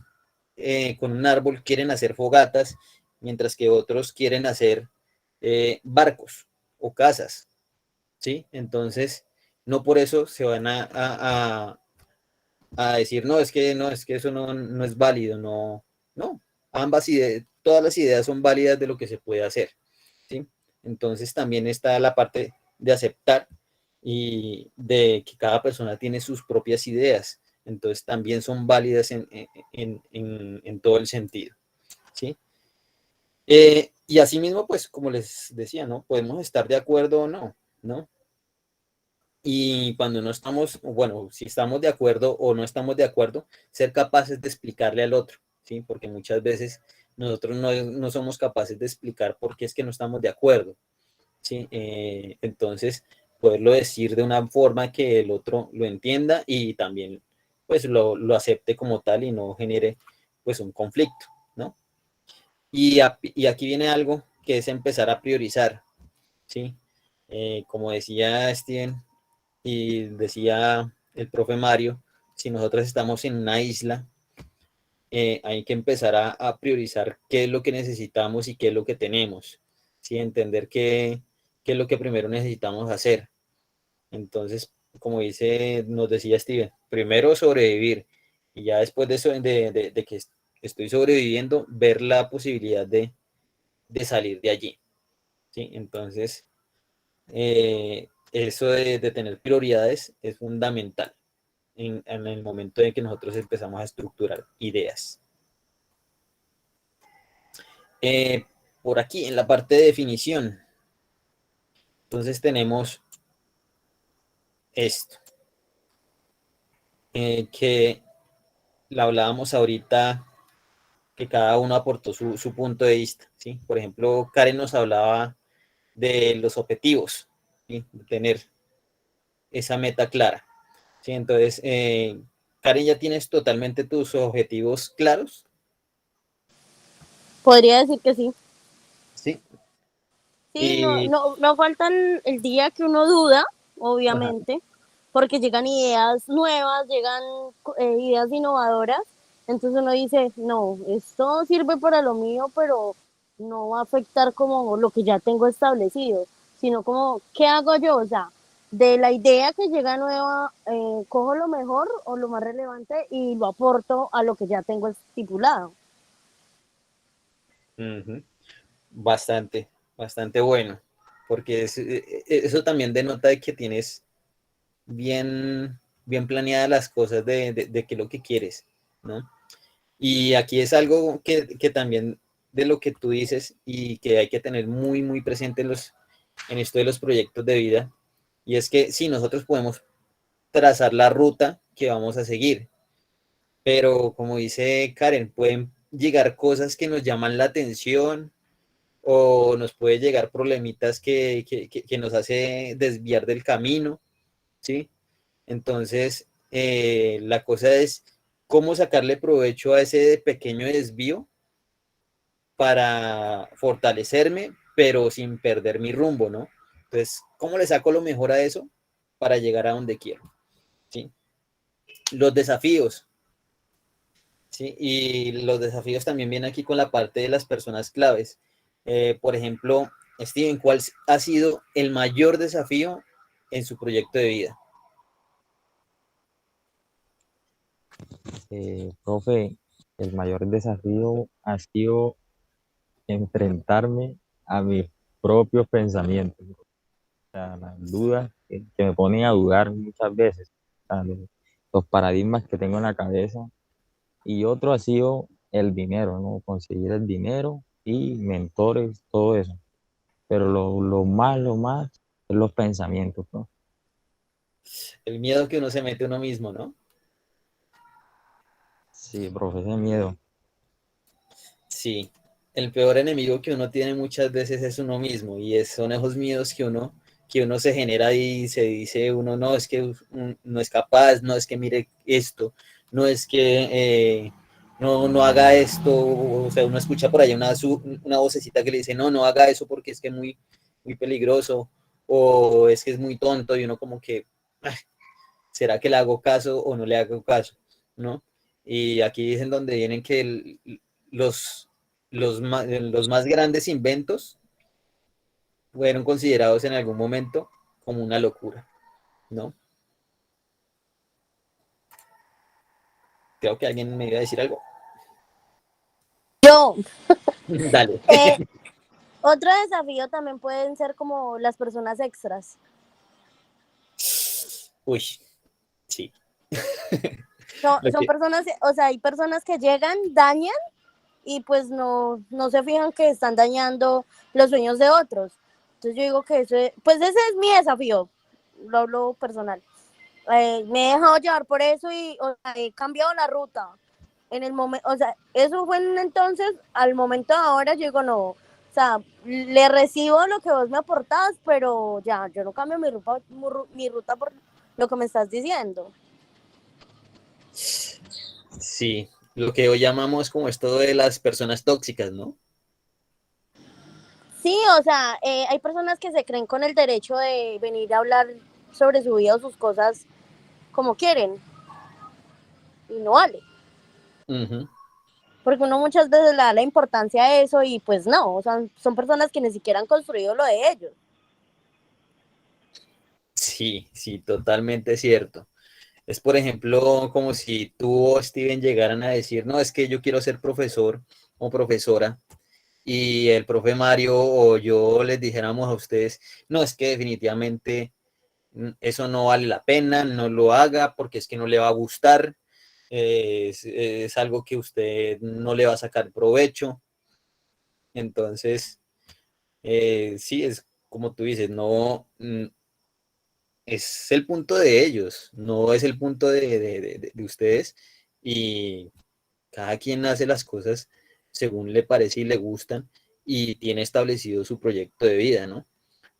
A: con un árbol, quieren hacer fogatas, mientras que otros quieren hacer barcos o casas, ¿sí? Entonces, no por eso se van a decir, no, es que eso no es válido, no. Ambas ideas, todas las ideas son válidas de lo que se puede hacer, ¿sí? Entonces también está la parte de aceptar y de que cada persona tiene sus propias ideas, entonces también son válidas en todo el sentido, ¿sí? Y asimismo, pues como les decía, ¿no? Podemos estar de acuerdo o no, ¿no? Y cuando no estamos, bueno, si estamos de acuerdo o no estamos de acuerdo, ser capaces de explicarle al otro, ¿sí? Porque muchas veces nosotros no somos capaces de explicar por qué es que no estamos de acuerdo, ¿sí? Entonces, poderlo decir de una forma que el otro lo entienda y también, pues, lo acepte como tal y no genere, pues, un conflicto, ¿no? Y aquí viene algo que es empezar a priorizar, ¿sí? Como decía Steven, y decía el profe Mario, si nosotros estamos en una isla, hay que empezar a priorizar qué es lo que necesitamos y qué es lo que tenemos, ¿sí? Entender qué es lo que primero necesitamos hacer. Entonces, como nos decía Steven, primero sobrevivir y ya después de eso, de que estoy sobreviviendo, ver la posibilidad de salir de allí, ¿sí? Entonces, eso de tener prioridades es fundamental en el momento en que nosotros empezamos a estructurar ideas. Eh, por aquí, en la parte de definición, entonces tenemos esto, que la hablábamos ahorita, que cada uno aportó su punto de vista, ¿sí? Por ejemplo, Karen nos hablaba de los objetivos, ¿sí? De tener esa meta clara, ¿sí? Entonces, Karen, ¿ya tienes totalmente tus objetivos claros?
B: Podría decir que sí.
A: Sí.
B: Sí,
A: Y,
B: no faltan el día que uno duda,
A: ajá,
B: obviamente, porque llegan ideas nuevas, llegan ideas innovadoras, entonces uno dice, no, esto sirve para lo mío, pero no va a afectar como lo que ya tengo establecido, sino como, ¿qué hago yo? O sea, de la idea que llega nueva, cojo lo mejor o lo más relevante y lo aporto a lo que ya tengo estipulado.
A: uh-huh, bastante, bastante bueno, porque eso también denota de que tienes bien planeadas las cosas de qué es lo que quieres, ¿no? Y aquí es algo que también de lo que tú dices y que hay que tener muy presente en esto de los proyectos de vida, y es que sí, nosotros podemos trazar la ruta que vamos a seguir, pero como dice Karen, pueden llegar cosas que nos llaman la atención o nos puede llegar problemitas que nos hace desviar del camino, ¿sí? Entonces, la cosa es cómo sacarle provecho a ese pequeño desvío para fortalecerme, pero sin perder mi rumbo, ¿no? Entonces, ¿cómo le saco lo mejor a eso para llegar a donde quiero? ¿Sí? Los desafíos, ¿sí? Y los desafíos también vienen aquí con la parte de las personas claves. Por ejemplo, Steven, ¿cuál ha sido el mayor desafío en su proyecto de vida?
C: Profe, el mayor desafío ha sido enfrentarme a mis propios pensamientos, a las dudas que me ponen a dudar muchas veces, a los paradigmas que tengo en la cabeza. Y otro ha sido el dinero, ¿no? Conseguir el dinero y mentores, todo eso. Pero lo más es los pensamientos, ¿no?
A: El miedo que uno se mete uno mismo, ¿no?
C: Sí, profe, ese miedo.
A: Sí, el peor enemigo que uno tiene muchas veces es uno mismo y son esos miedos que uno se genera y se dice uno, no, es que no es capaz, no es que mire esto, no es que no haga esto, o sea, uno escucha por ahí una vocecita que le dice, no haga eso porque es que es muy peligroso, o es que es muy tonto y uno como que, "Ay, ¿será que le hago caso o no le hago caso? ¿No? Y aquí es en donde vienen que los, los más grandes inventos fueron considerados en algún momento como una locura, ¿no? Creo que alguien me iba a decir algo.
B: Yo,
A: Dale.
B: eh, otro desafío también pueden ser como las personas extras.
A: Uy, sí.
B: Son personas, o sea, hay personas que llegan, dañan y pues no se fijan que están dañando los sueños de otros. Entonces yo digo que pues ese es mi desafío, lo hablo personal. Me he dejado llevar por eso y o sea, he cambiado la ruta. En el momento, o sea, eso fue en entonces, al momento de ahora yo digo no, o sea, le recibo lo que vos me aportás, pero ya, yo no cambio mi ruta por lo que me estás diciendo.
A: Sí, lo que hoy llamamos como esto de las personas tóxicas, ¿no?
B: Sí, o sea, hay personas que se creen con el derecho de venir a hablar sobre su vida o sus cosas como quieren y no vale.
A: Uh -huh.
B: porque uno muchas veces le da la importancia a eso y pues no, o sea, son personas que ni siquiera han construido lo de ellos.
A: Sí, sí, totalmente cierto. Es, por ejemplo, como si tú o Steven llegaran a decir, no, es que yo quiero ser profesor o profesora, y el profe Mario o yo les dijéramos a ustedes, no, es que definitivamente eso no vale la pena, no lo haga porque es que no le va a gustar, es algo que usted no le va a sacar provecho. Entonces, sí, es como tú dices, no, es el punto de ellos, no es el punto de ustedes, y cada quien hace las cosas según le parece y le gustan y tiene establecido su proyecto de vida, ¿no?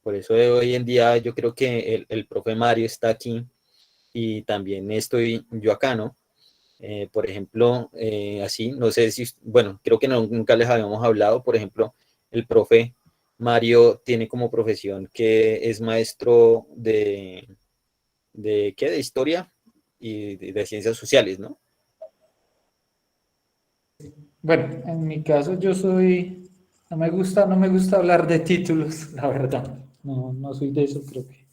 A: Por eso hoy en día yo creo que el profe Mario está aquí y también estoy yo acá, ¿no? Por ejemplo, así, no sé si, bueno, creo que nunca les habíamos hablado, por ejemplo, el profe Mario tiene como profesión que es maestro ¿de qué? De historia y de ciencias sociales, ¿no?
D: Bueno, en mi caso yo soy, no me gusta hablar de títulos, la verdad. No, no soy de eso, creo que.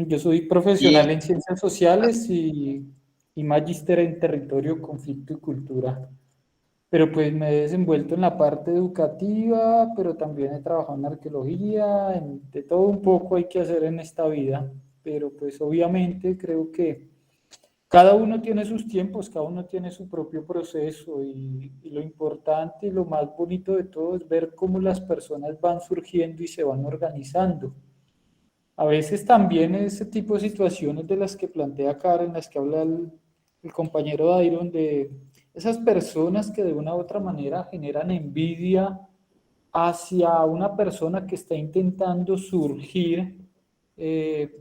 D: Yo soy profesional
A: Y,
D: en ciencias sociales y magíster en territorio, conflicto y cultura. Pero pues me he desenvuelto en la parte educativa, pero también he trabajado en arqueología, de todo un poco hay que hacer en esta vida. Pero pues obviamente creo que cada uno tiene sus tiempos, cada uno tiene su propio proceso y lo importante y lo más bonito de todo es ver cómo las personas van surgiendo y se van organizando. A veces también ese tipo de situaciones de las que plantea Karen, las que habla el compañero Dairon, de esas personas que de una u otra manera generan envidia hacia una persona que está intentando surgir,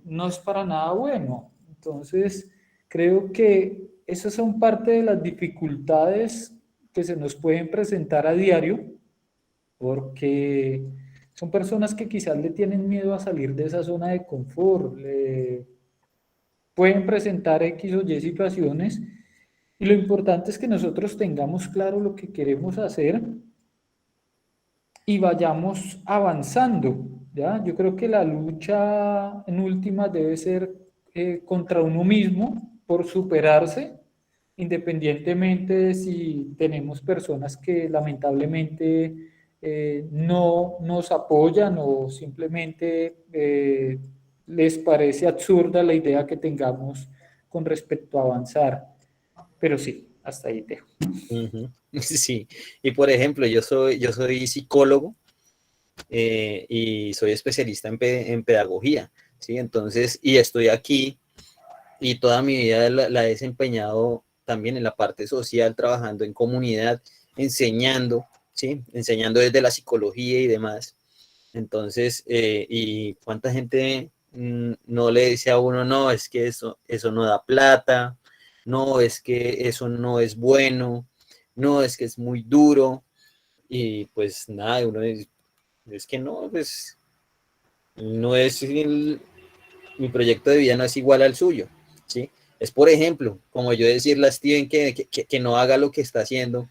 D: no es para nada bueno. Entonces, creo que esas son parte de las dificultades que se nos pueden presentar a diario, porque son personas que quizás le tienen miedo a salir de esa zona de confort, le pueden presentar X o Y situaciones, y lo importante es que nosotros tengamos claro lo que queremos hacer y vayamos avanzando, ¿ya? Yo creo que la lucha en última debe ser contra uno mismo por superarse, independientemente de si tenemos personas que lamentablemente no nos apoyan o simplemente les parece absurda la idea que tengamos con respecto a avanzar. Pero sí, hasta ahí dejo.
A: ujú, sí, y por ejemplo, yo soy psicólogo, y soy especialista en pedagogía, ¿sí? Entonces, y estoy aquí y toda mi vida la he desempeñado también en la parte social, trabajando en comunidad, enseñando, ¿sí? Enseñando desde la psicología y demás. Entonces, y cuánta gente no le dice a uno, no, es que eso no da plata, no, es que eso no es bueno, no, es que es muy duro, y pues nada, uno es que no, pues no es mi proyecto de vida no es igual al suyo, ¿sí? Es, por ejemplo, como yo decirle a Steven que no haga lo que está haciendo,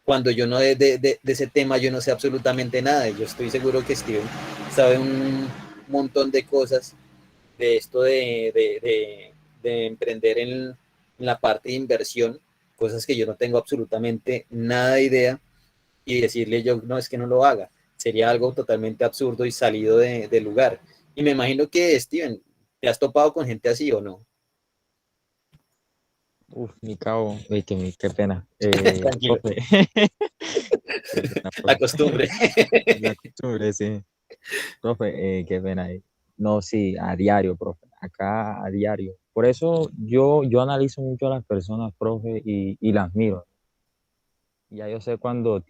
A: cuando yo no de ese tema yo no sé absolutamente nada, y yo estoy seguro que Steven sabe un montón de cosas de esto de emprender en la parte de inversión, cosas que yo no tengo absolutamente nada de idea, y decirle yo, no, es que no lo haga. Sería algo totalmente absurdo y salido de lugar. Y me imagino que, Steven, ¿te has topado con gente así o no?
C: Uf, mi cabo, qué pena.
A: Tranquilo,
C: Profe, qué pena,
A: la
C: profe.
A: costumbre.
C: La costumbre, sí. Profe, qué pena. No, sí, a diario, profe. Acá a diario. Por eso yo analizo mucho a las personas, profe, y las miro. Ya yo sé cuando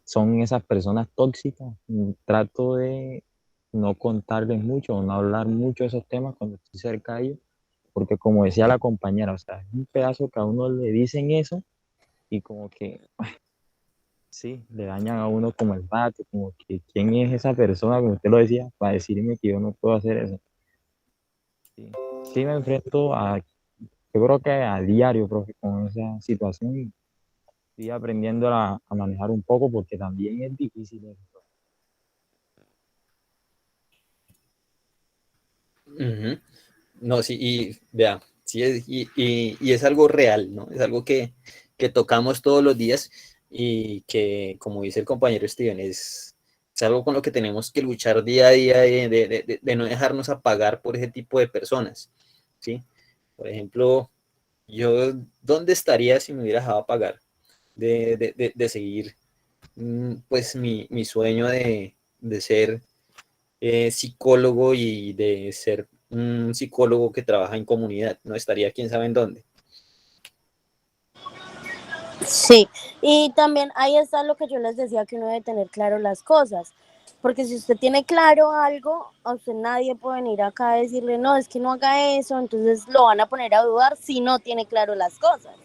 C: son esas personas tóxicas. Trato de no contarles mucho o no hablar mucho de esos temas cuando estoy cerca de ellos, porque como decía la compañera, o sea, es un pedazo que a uno le dicen eso y como que, sí, le dañan a uno como el bate, como que quién es esa persona, como usted lo decía, para decirme que yo no puedo hacer eso. Sí, sí, yo creo que a diario, profe, con esa situación estoy aprendiendo a manejar un poco porque también es difícil eso.
A: Ujú. No, sí, y vea, sí, y es algo real, ¿no? Es algo que tocamos todos los días y que, como dice el compañero Steven, es algo con lo que tenemos que luchar día a día de no dejarnos apagar por ese tipo de personas, ¿sí? Por ejemplo, yo, ¿dónde estaría si me hubiera dejado apagar de seguir, pues, mi sueño de ser psicólogo y de ser un psicólogo que trabaja en comunidad? No estaría quién sabe en dónde.
B: Sí, y también ahí está lo que yo les decía, que uno debe tener claro las cosas, porque si usted tiene claro algo, a usted nadie puede venir acá a decirle, no, es que no haga eso, entonces lo van a poner a dudar si no tiene claro las cosas.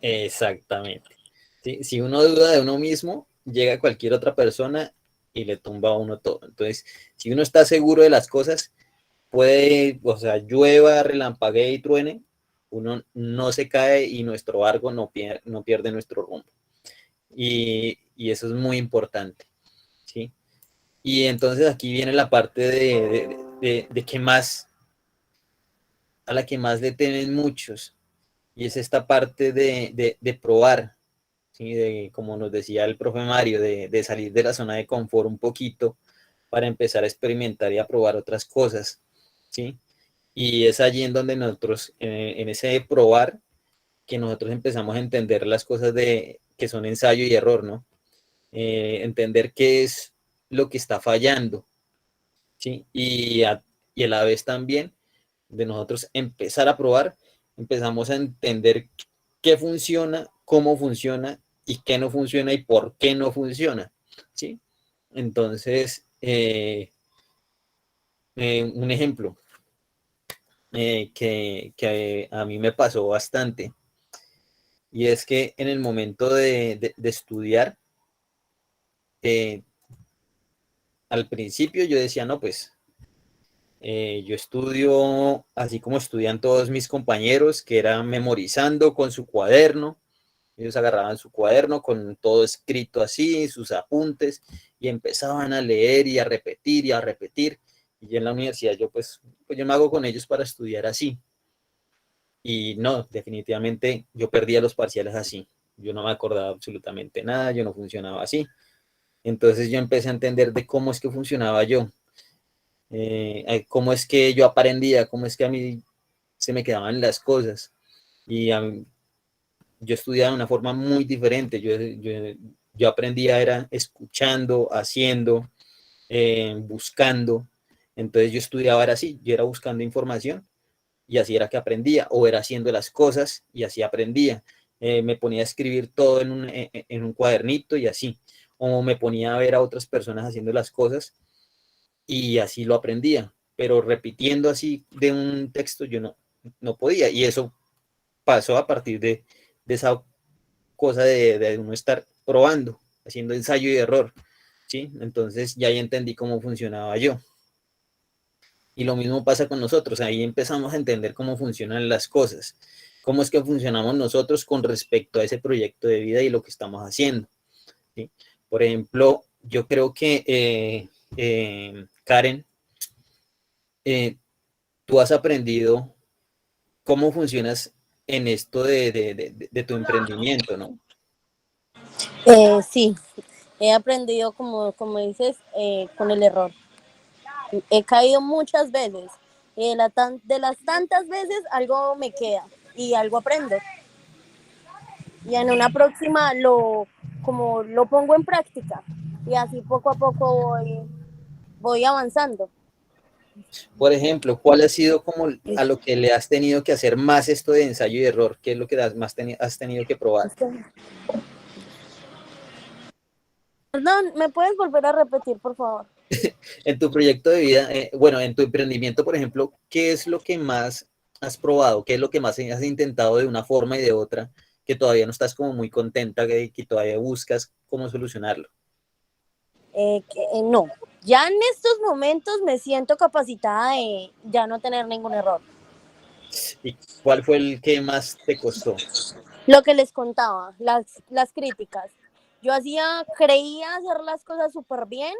A: Exactamente. ¿Sí? Si uno duda de uno mismo, llega cualquier otra persona y le tumba a uno todo. Entonces, si uno está seguro de las cosas, puede, o sea, llueva, relampaguee y truene, uno no se cae y nuestro barco no pierde nuestro rumbo. Y eso es muy importante, ¿sí? Y entonces aquí viene la parte de que más, a la que más le temen muchos, y es esta parte de probar, ¿sí? Como nos decía el profe Mario, de salir de la zona de confort un poquito para empezar a experimentar y a probar otras cosas, ¿sí? Y es allí en donde nosotros, en ese probar, que nosotros empezamos a entender las cosas que son ensayo y error, ¿no? Entender qué es lo que está fallando, ¿sí? Y a la vez también de nosotros empezar a probar, empezamos a entender qué funciona, cómo funciona y qué no funciona y por qué no funciona, ¿sí? Entonces, un ejemplo que a mí me pasó bastante, y es que en el momento de estudiar, eh, al principio yo decía, no, pues yo estudio así como estudian todos mis compañeros, que eran memorizando con su cuaderno. Ellos agarraban su cuaderno con todo escrito así, sus apuntes, y empezaban a leer y a repetir y a repetir. Y yo en la universidad, pues yo me hago con ellos para estudiar así. Y no, definitivamente yo perdía los parciales así. Yo no me acordaba absolutamente nada, yo no funcionaba así. Entonces yo empecé a entender de cómo es que funcionaba yo, cómo es que yo aprendía, cómo es que a mí se me quedaban las cosas. Y yo estudiaba de una forma muy diferente. Yo aprendía era escuchando, haciendo, buscando. Entonces yo estudiaba era así, yo era buscando información y así era que aprendía, o era haciendo las cosas y así aprendía. Me ponía a escribir todo en un cuadernito y así, o me ponía a ver a otras personas haciendo las cosas y así lo aprendía, pero repitiendo así de un texto yo no podía, y eso pasó a partir de esa cosa de uno estar probando, haciendo ensayo y error, ¿sí? Entonces ya ahí entendí cómo funcionaba yo. Y lo mismo pasa con nosotros, ahí empezamos a entender cómo funcionan las cosas, cómo es que funcionamos nosotros con respecto a ese proyecto de vida y lo que estamos haciendo, ¿sí? Por ejemplo, yo creo que, Karen, eh, tú has aprendido cómo funcionas en esto de tu emprendimiento, ¿no?
B: Sí, he aprendido, como dices, con el error. He caído muchas veces. De las tantas veces algo me queda y algo aprendo. Y en una próxima como lo pongo en práctica y así poco a poco voy avanzando.
A: Por ejemplo, ¿cuál ha sido como a lo que le has tenido que hacer más esto de ensayo y error? ¿Qué es lo que has tenido que probar?
B: Perdón, ¿me puedes volver a repetir, por favor?
A: En tu proyecto de vida, bueno, en tu emprendimiento, por ejemplo, ¿qué es lo que más has probado? ¿Qué es lo que más has intentado de una forma y de otra que todavía no estás como muy contenta, que todavía buscas cómo solucionarlo?
B: No, ya en estos momentos me siento capacitada de ya no tener ningún error.
A: ¿Y cuál fue el que más te costó?
B: Lo que les contaba, las críticas. Yo creía hacer las cosas súper bien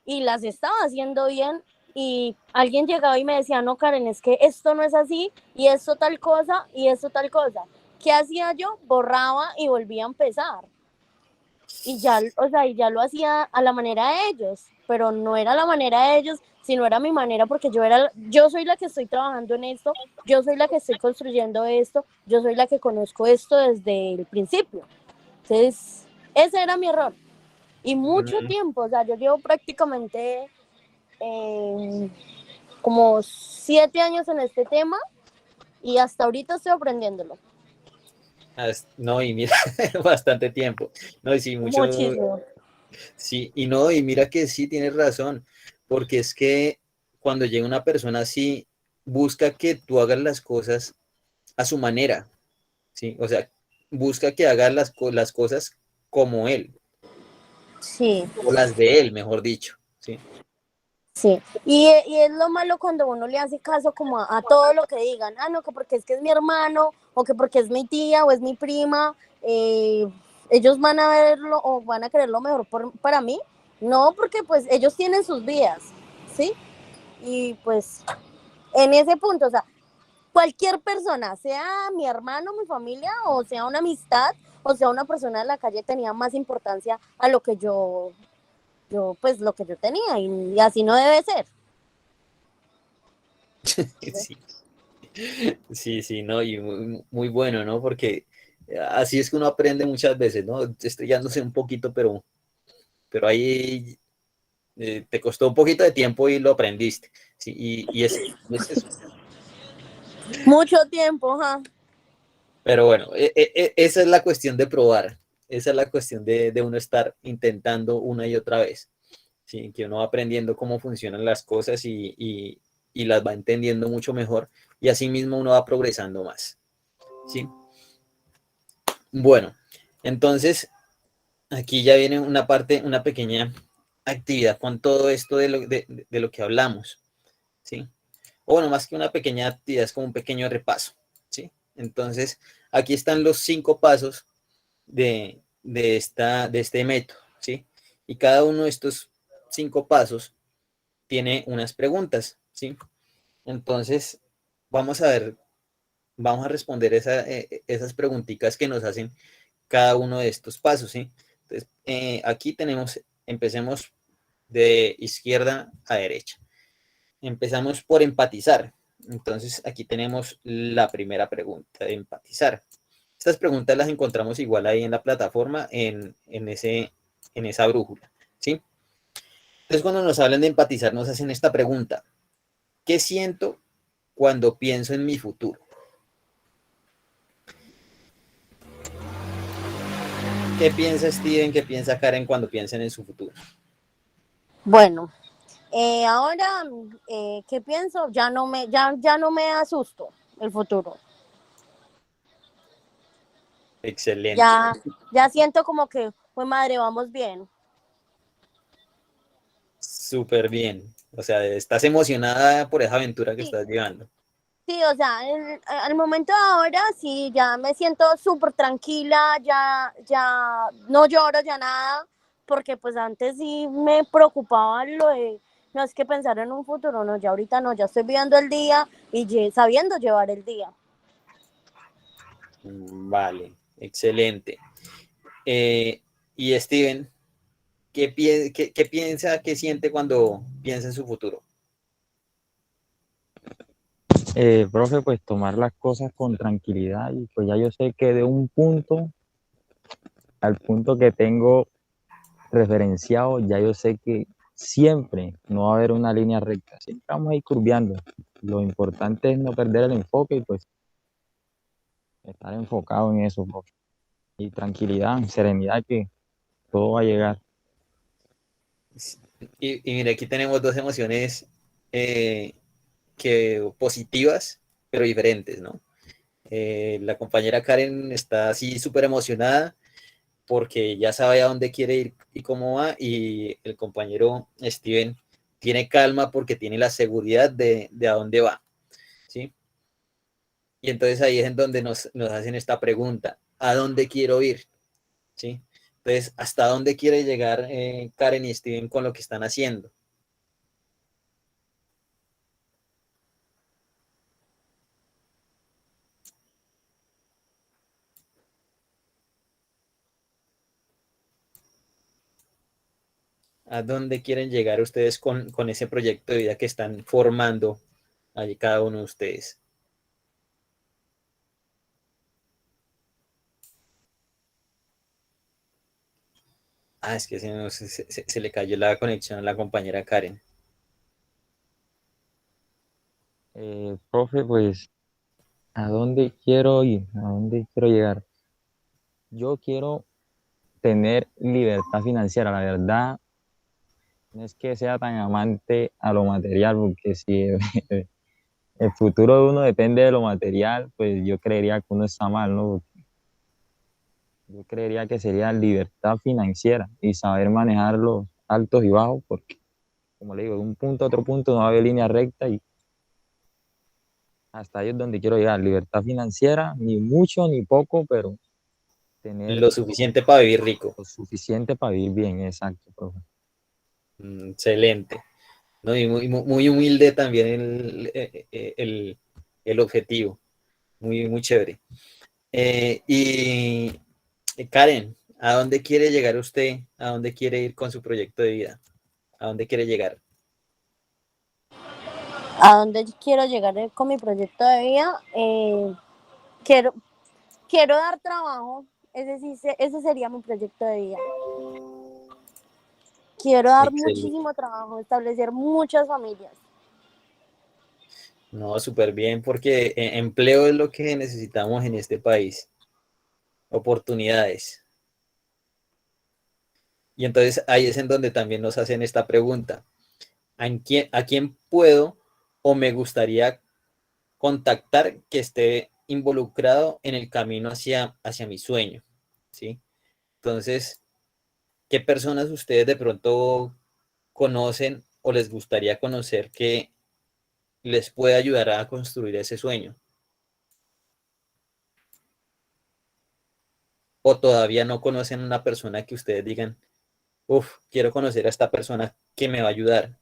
B: y las estaba haciendo bien y alguien llegaba y me decía, no, Karen, es que esto no es así y esto tal cosa y esto tal cosa. ¿Qué hacía yo? Borraba y volvía a empezar. Y ya, o sea, y ya lo hacía a la manera de ellos, pero no era la manera de ellos, sino era mi manera porque yo soy la que estoy trabajando en esto, yo soy la que estoy construyendo esto, yo soy la que conozco esto desde el principio. Entonces, ese era mi error. Y mucho
A: Mm,
B: tiempo, o sea, yo llevo prácticamente como 7 años en este tema y hasta ahorita estoy aprendiéndolo.
A: No, y mira, bastante tiempo. No, y sí, mucho,
B: Muchísimo.
A: sí, y no, y mira que sí tienes razón, porque es que cuando llega una persona así, busca que tú hagas las cosas a su manera, ¿sí? O sea, busca que hagas las cosas como él,
B: Sí.
A: o las de él, mejor dicho, ¿sí?
B: Sí, y es lo malo cuando uno le hace caso como a todo lo que digan, no, que porque es mi hermano, o que porque es mi tía, o es mi prima, ellos van a verlo o van a querer lo mejor para mí. No, porque pues ellos tienen sus vidas, ¿sí? Y pues en ese punto, o sea, cualquier persona, sea mi hermano, mi familia, o sea una amistad, o sea una persona de la calle, tenía más importancia a lo que pues lo que yo tenía, y así no debe ser.
A: Sí, sí, sí, no, y muy bueno, ¿no? Porque así es que uno aprende muchas veces, ¿no? Estrellándose un poquito, pero ahí te costó un poquito de tiempo y lo aprendiste, ¿sí? Es eso.
B: Mucho tiempo, ajá.
A: Pero bueno, esa es la cuestión de probar, esa es la cuestión de uno estar intentando una y otra vez, ¿sí? Que uno va aprendiendo cómo funcionan las cosas y las va entendiendo mucho mejor y así mismo uno va progresando más, ¿sí? Bueno, entonces aquí ya viene una parte, una pequeña actividad con todo esto de lo que hablamos, ¿sí? O bueno, más que una pequeña actividad, es como un pequeño repaso, ¿sí? Entonces, aquí están los 5 pasos de este método, ¿sí? Y cada uno de estos 5 pasos tiene unas preguntas, ¿sí? Entonces, vamos a ver, vamos a responder esas preguntitas que nos hacen cada uno de estos pasos, ¿sí? Entonces, aquí tenemos, empecemos de izquierda a derecha. Empezamos por empatizar. Entonces, aquí tenemos la primera pregunta de empatizar. Estas preguntas las encontramos igual ahí en la plataforma, en esa brújula, ¿sí? Entonces, cuando nos hablan de empatizar, nos hacen esta pregunta. ¿Qué siento cuando pienso en mi futuro? ¿Qué piensa Steven? ¿Qué piensa Karen cuando piensan en su futuro?
B: Bueno, ahora, ¿qué pienso? Ya no me asusto el futuro.
A: Excelente.
B: Ya siento como que, pues madre, vamos bien.
A: Súper bien. O sea, estás emocionada por esa aventura que
B: Sí,
A: estás llevando.
B: sí, o sea, al momento de ahora sí, ya me siento súper tranquila, ya no lloro, ya nada, porque pues antes sí me preocupaba lo de, no es que pensar en un futuro, no, ya ahorita no, ya estoy viviendo el día y sabiendo llevar el día.
A: Vale, excelente. Eh, y Steven, ¿qué piensa, qué siente cuando piensa en su futuro?
C: Profe, pues tomar las cosas con tranquilidad y pues ya yo sé que de un punto al punto que tengo referenciado, ya yo sé que siempre no va a haber una línea recta, siempre vamos a ir curveando. Lo importante es no perder el enfoque y pues estar enfocado en eso, profe. Y tranquilidad, serenidad, que todo va a llegar.
A: Y mira, aquí tenemos dos emociones eh, positivas, pero diferentes, ¿no? La compañera Karen está así súper emocionada porque ya sabe a dónde quiere ir y cómo va, y el compañero Steven tiene calma porque tiene la seguridad de a dónde va, ¿sí? Y entonces ahí es en donde nos hacen esta pregunta. a dónde quiero ir, ¿sí? Entonces, ¿hasta dónde quiere llegar Karen y Steven con lo que están haciendo? ¿A dónde quieren llegar ustedes con ese proyecto de vida que están formando allí cada uno de ustedes? Ah, es que se le cayó la conexión a la compañera Karen.
C: Profe, pues, ¿a dónde quiero ir? ¿A dónde quiero llegar? Yo quiero tener libertad financiera, la verdad. No es que sea tan amante a lo material, porque si el futuro de uno depende de lo material, pues yo creería que uno está mal, ¿no? Yo creería que sería libertad financiera y saber manejar los altos y bajos, porque, como le digo, de un punto a otro punto no va a haber línea recta y hasta ahí es donde quiero llegar. Libertad financiera, ni mucho ni poco, pero tener
A: Lo suficiente para vivir rico.
C: lo suficiente para vivir bien, exacto, profe.
A: Excelente. ¿No? Y muy humilde también el objetivo. Muy chévere. Y Karen, ¿a dónde quiere llegar usted? ¿A dónde quiere ir con su proyecto de vida? ¿A dónde quiere llegar?
B: ¿A dónde quiero llegar con mi proyecto de vida? Quiero, quiero dar trabajo, ese sería mi proyecto de vida. Quiero dar
A: Excelente.
B: muchísimo trabajo, establecer muchas familias.
A: No, súper bien, porque empleo es lo que necesitamos en este país. Oportunidades. Y entonces ahí es en donde también nos hacen esta pregunta. ¿A quién puedo o me gustaría contactar que esté involucrado en el camino hacia mi sueño? ¿Sí? Entonces, ¿qué personas ustedes de pronto conocen o les gustaría conocer que les puede ayudar a construir ese sueño? ¿O todavía no conocen una persona que ustedes digan, uff, quiero conocer a esta persona que me va a ayudar?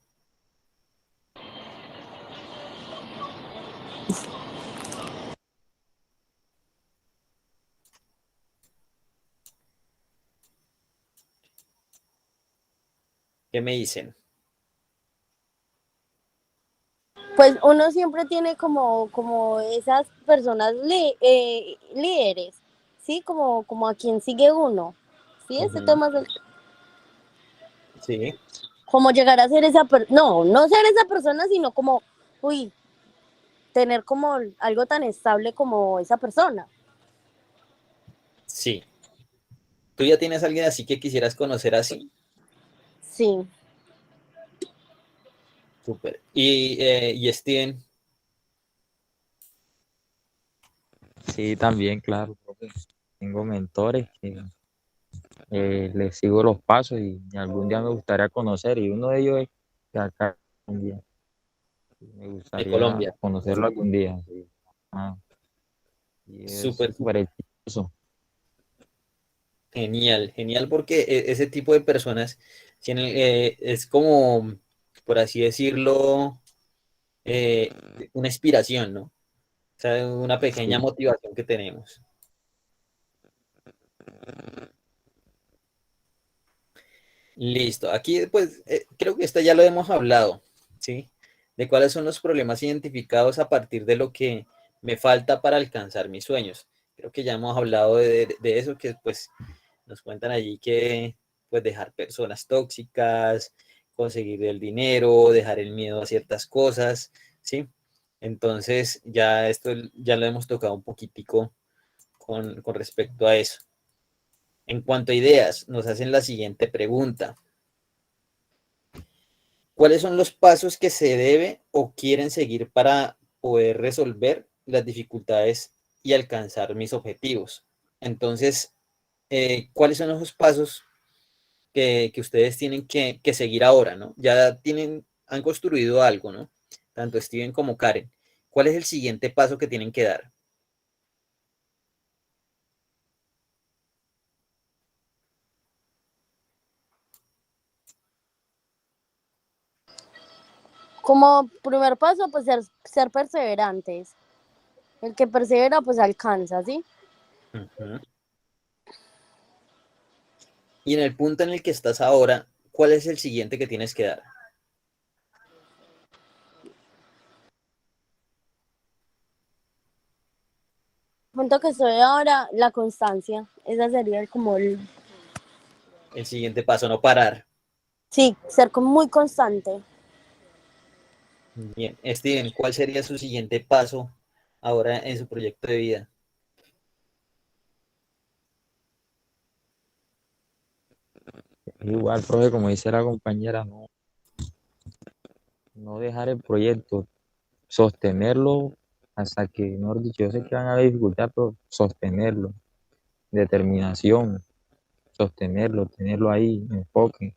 A: ¿Qué me dicen?
B: Pues uno siempre tiene como esas personas líderes, ¿sí? Como a quien sigue uno, ¿sí? Ese
A: Ujú.
B: tema es
A: Sí,
B: como llegar a ser esa persona, no ser esa persona, sino como, uy, tener como algo tan estable como esa persona.
A: sí. ¿Tú ya tienes a alguien así que quisieras conocer así?
B: Sí.
A: Súper. Y Steven,
C: Sí, también, claro, profe. Tengo mentores que les sigo los pasos y algún día me gustaría conocer y uno de ellos es de acá, Colombia. Me
A: de
C: gustaría
A: Colombia.
C: conocerlo algún día. Sí. Ah, y es
A: Súper,
C: súper exitoso.
A: genial, genial porque ese tipo de personas tienen, es como, por así decirlo, eh, una inspiración, ¿no? O sea, una pequeña
C: Sí.
A: motivación que tenemos. Listo. Aquí, pues, creo que esto ya lo hemos hablado, ¿sí? De cuáles son los problemas identificados a partir de lo que me falta para alcanzar mis sueños. Creo que ya hemos hablado de eso, que pues nos cuentan allí que pues dejar personas tóxicas, conseguir el dinero, dejar el miedo a ciertas cosas, ¿sí? Entonces ya esto ya lo hemos tocado un poquitico con respecto a eso. En cuanto a ideas, nos hacen la siguiente pregunta. ¿Cuáles son los pasos que se debe o quieren seguir para poder resolver las dificultades y alcanzar mis objetivos? Entonces, ¿cuáles son esos pasos que ustedes tienen que seguir ahora, ¿no? Ya han construido algo, ¿no? Tanto Steven como Karen. ¿Cuál es el siguiente paso que tienen que dar?
B: Como primer paso, pues ser perseverantes. El que persevera, pues alcanza, ¿sí?
A: Ujú. Y en el punto en el que estás ahora, ¿cuál es el siguiente que tienes que dar?
B: Punto que estoy ahora, la constancia. Esa sería como el...
A: El siguiente paso, no parar.
B: Sí, ser como muy constante.
A: Bien, Steven, ¿cuál sería su siguiente paso ahora en su proyecto de vida?
C: Igual, profe, como dice la compañera, no dejar el proyecto, sostenerlo hasta que, mejor dicho, yo sé que van a haber dificultades, pero sostenerlo, determinación, sostenerlo, tenerlo ahí, enfoque.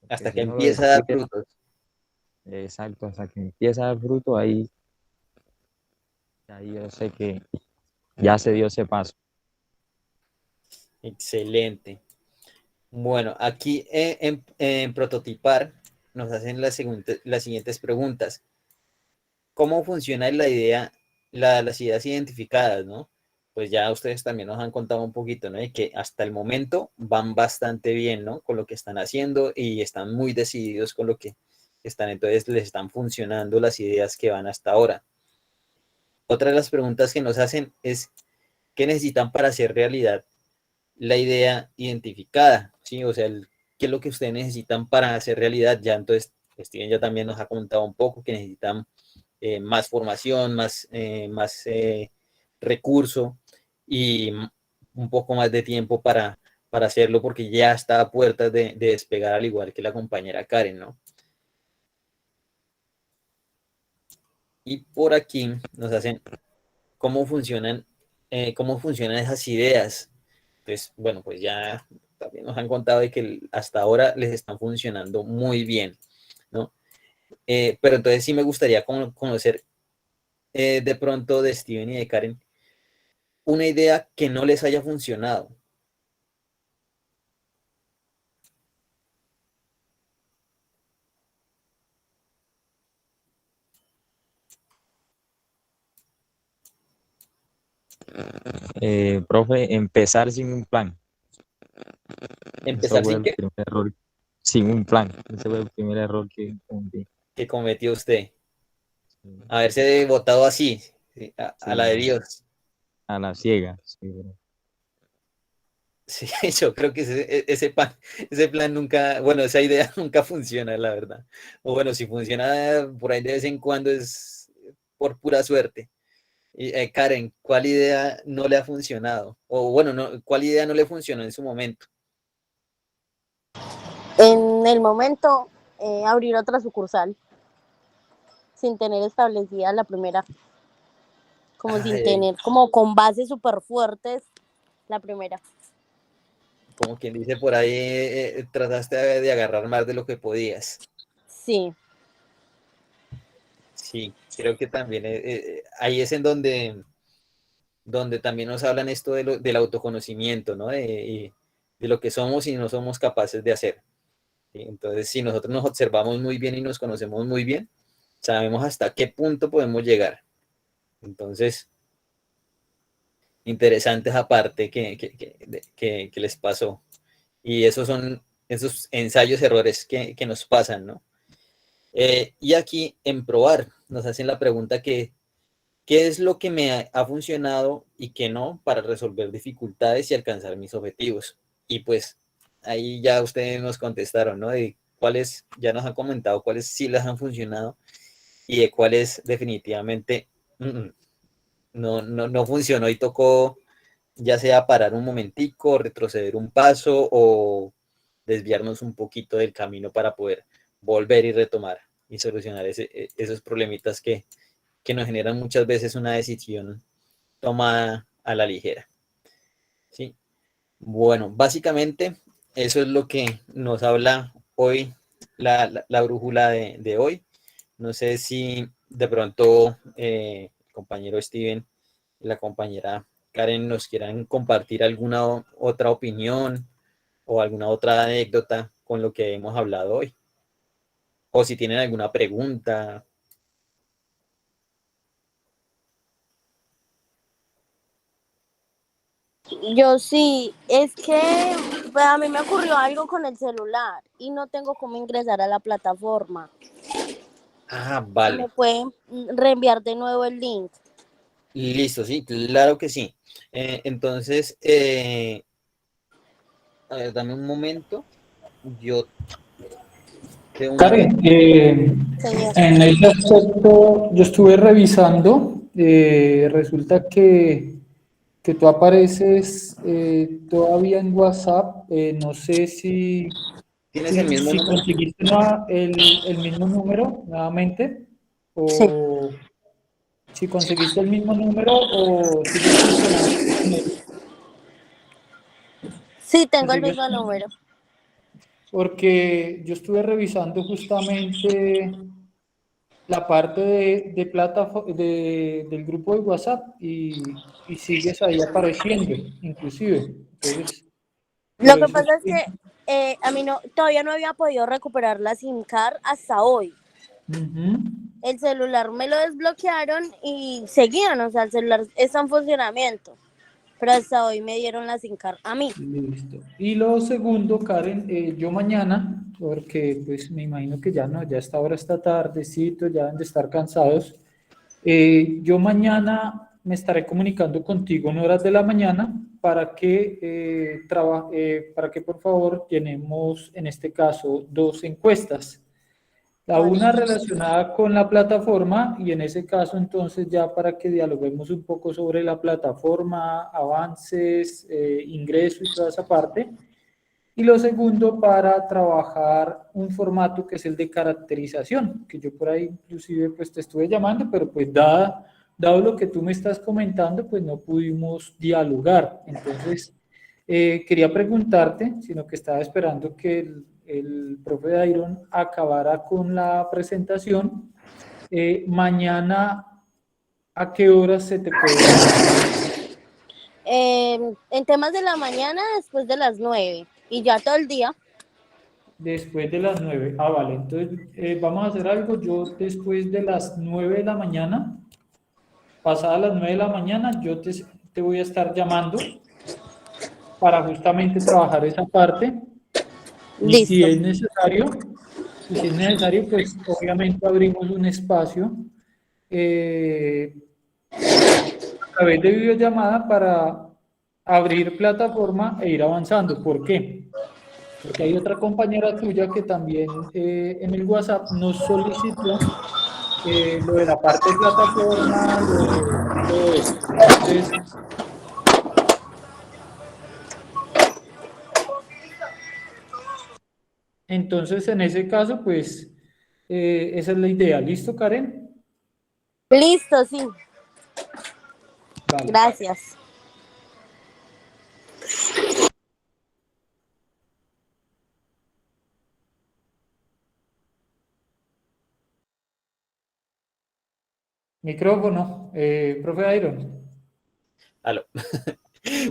C: Porque
A: Hasta
C: si
A: que
C: uno lo
A: empieza a dar
C: descuida,
A: frutos.
C: exacto, hasta que empieza a dar fruto, ahí yo sé que ya se dio ese paso.
A: Excelente. Bueno, aquí en prototipar nos hacen las siguientes preguntas. ¿Cómo funciona la idea, las ideas identificadas, ¿no? Pues ya ustedes también nos han contado un poquito, ¿no? De que hasta el momento van bastante bien, ¿no? Con lo que están haciendo y están muy decididos con lo que están, entonces les están funcionando las ideas que van hasta ahora. Otra de las preguntas que nos hacen es, ¿qué necesitan para hacer realidad la idea identificada? ¿Sí? O sea, ¿qué es lo que ustedes necesitan para hacer realidad? Ya entonces, Steven ya también nos ha comentado un poco que necesitan más formación, más recurso y un poco más de tiempo para hacerlo porque ya está a puertas de despegar al igual que la compañera Karen, ¿no? Y por aquí nos hacen cómo funcionan esas ideas. Entonces, bueno, pues ya también nos han contado de que hasta ahora les están funcionando muy bien, ¿no? Pero entonces sí me gustaría conocer de pronto de Steven y de Karen una idea que no les haya funcionado.
C: Profe, empezar sin un plan. Eso
A: Empezar
C: fue
A: sin
C: el primer error, sin un plan. Ese fue el primer error que cometí.
A: que cometió usted.
C: Sí,
A: Haberse votado así, ¿sí? A
C: sí,
A: la de Dios.
C: a la ciega. Sí, bro.
A: Sí, yo creo que ese plan nunca, bueno, esa idea nunca funciona, la verdad. O bueno, si funciona por ahí de vez en cuando es por pura suerte. Y, Karen, ¿cuál idea no le ha funcionado? O bueno, no, ¿cuál idea no le funcionó en su momento?
B: En el momento, abrir otra sucursal sin tener establecida la primera, como sin
A: Ay,
B: tener, como con bases súper fuertes la primera.
A: como quien dice por ahí, trataste de agarrar más de lo que podías.
B: Sí,
A: Sí, creo que también ahí es en donde también nos hablan esto del autoconocimiento, ¿no? De lo que somos y no somos capaces de hacer. ¿Sí? Entonces, si nosotros nos observamos muy bien y nos conocemos muy bien, sabemos hasta qué punto podemos llegar. Entonces, interesante esa parte que les pasó. Y esos son esos ensayos, errores que nos pasan, ¿no? Y aquí en probar nos hacen la pregunta ¿qué es lo que me ha funcionado y qué no para resolver dificultades y alcanzar mis objetivos? Y pues ahí ya ustedes nos contestaron, ¿no? De cuáles, ya nos han comentado cuáles sí les han funcionado y de cuáles definitivamente no funcionó y tocó ya sea parar un momentico, retroceder un paso o desviarnos un poquito del camino para poder volver y retomar y solucionar esos problemitas que nos generan muchas veces una decisión tomada a la ligera. ¿Sí? Bueno, básicamente eso es lo que nos habla hoy la brújula de hoy. No sé si de pronto el compañero Steven y la compañera Karen nos quieran compartir alguna otra opinión o alguna otra anécdota con lo que hemos hablado hoy. o si tienen alguna pregunta.
B: Yo sí, es que pues, a mí me ocurrió algo con el celular y no tengo cómo ingresar a la plataforma.
A: Ah,
B: ¿Me
A: vale.
B: pueden reenviar de nuevo el link?
A: Listo, sí, claro que sí. Entonces, a ver, dame un momento. Yo de una vez.
D: Karen,
B: Señor.
D: en ese aspecto yo estuve revisando, resulta que tú apareces todavía en WhatsApp, no sé
A: ¿Tienes el mismo
D: si
A: número?
D: conseguiste el mismo número nuevamente,
B: Sí,
D: o si conseguiste el mismo número o sigues funcionando con él.
B: sí,
D: ¿O
B: tengo el
D: sigues
B: mismo
D: con-
B: número.
D: Porque yo estuve revisando justamente la parte de del grupo de WhatsApp y sigues ahí apareciendo, inclusive. Entonces, por
B: Lo que
D: eso es
B: pasa es
D: que...
B: que a mí no, todavía no había podido recuperar la SIM card hasta hoy.
D: Ujú.
B: El celular me lo desbloquearon y seguían, o sea, el celular está en funcionamiento. Pero hasta hoy me dieron la SIM card a mí.
D: Listo. Y lo segundo, Karen, yo mañana, porque pues me imagino que ya no, ya esta hora está tardecito, ya deben de estar cansados. Yo mañana me estaré comunicando contigo en horas de la mañana para que por favor llenemos en este caso dos encuestas. La
B: Vale.
D: una relacionada con la plataforma y en ese caso entonces ya para que dialoguemos un poco sobre la plataforma, avances, ingreso y toda esa parte. Y lo segundo para trabajar un formato que es el de caracterización, que yo por ahí inclusive pues te estuve llamando, pero pues dado lo que tú me estás comentando, pues no pudimos dialogar. Entonces, quería preguntarte, sino que estaba esperando que el profe Dairon acabara con la presentación. Mañana, ¿a qué horas se te puede llamar?
B: En temas de la mañana, después de las 9 y ya todo el día.
D: Después de las 9. Ah, vale. Entonces, vamos a hacer algo. Yo después de las 9 de la mañana, pasadas las 9 de la mañana, te voy a estar llamando para justamente trabajar esa parte. Y si
B: Listo.
D: es necesario, pues obviamente abrimos un espacio eh, a través de videollamada para abrir plataforma e ir avanzando. ¿Por qué? Porque hay otra compañera tuya que también en el WhatsApp nos solicitó lo de la parte de plataforma, lo de todo esto. Entonces, en ese caso, pues esa es la idea. ¿Listo, Karen?
B: Listo, sí.
D: Vale.
B: Gracias.
D: Micrófono, profe Iron.
A: Aló.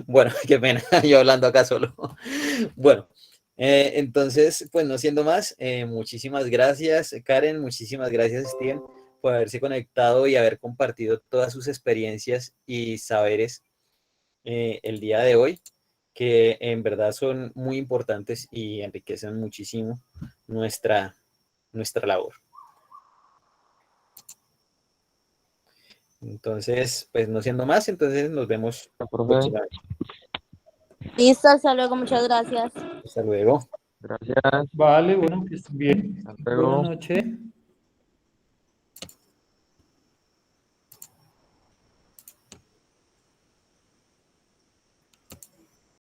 A: Bueno, qué pena, yo hablando acá solo. Bueno, entonces, pues no siendo más, muchísimas gracias, Karen, muchísimas gracias, Steven, por haberse conectado y haber compartido todas sus experiencias y saberes el día de hoy, que en verdad son muy importantes y enriquecen muchísimo nuestra labor. Entonces, pues no siendo más, entonces nos vemos
C: Profe,
A: próximamente.
B: Listo, hasta luego, muchas gracias.
A: Hasta luego.
C: gracias.
D: Vale, bueno, que estén bien.
C: Hasta
D: Buenas
C: luego.
D: noches.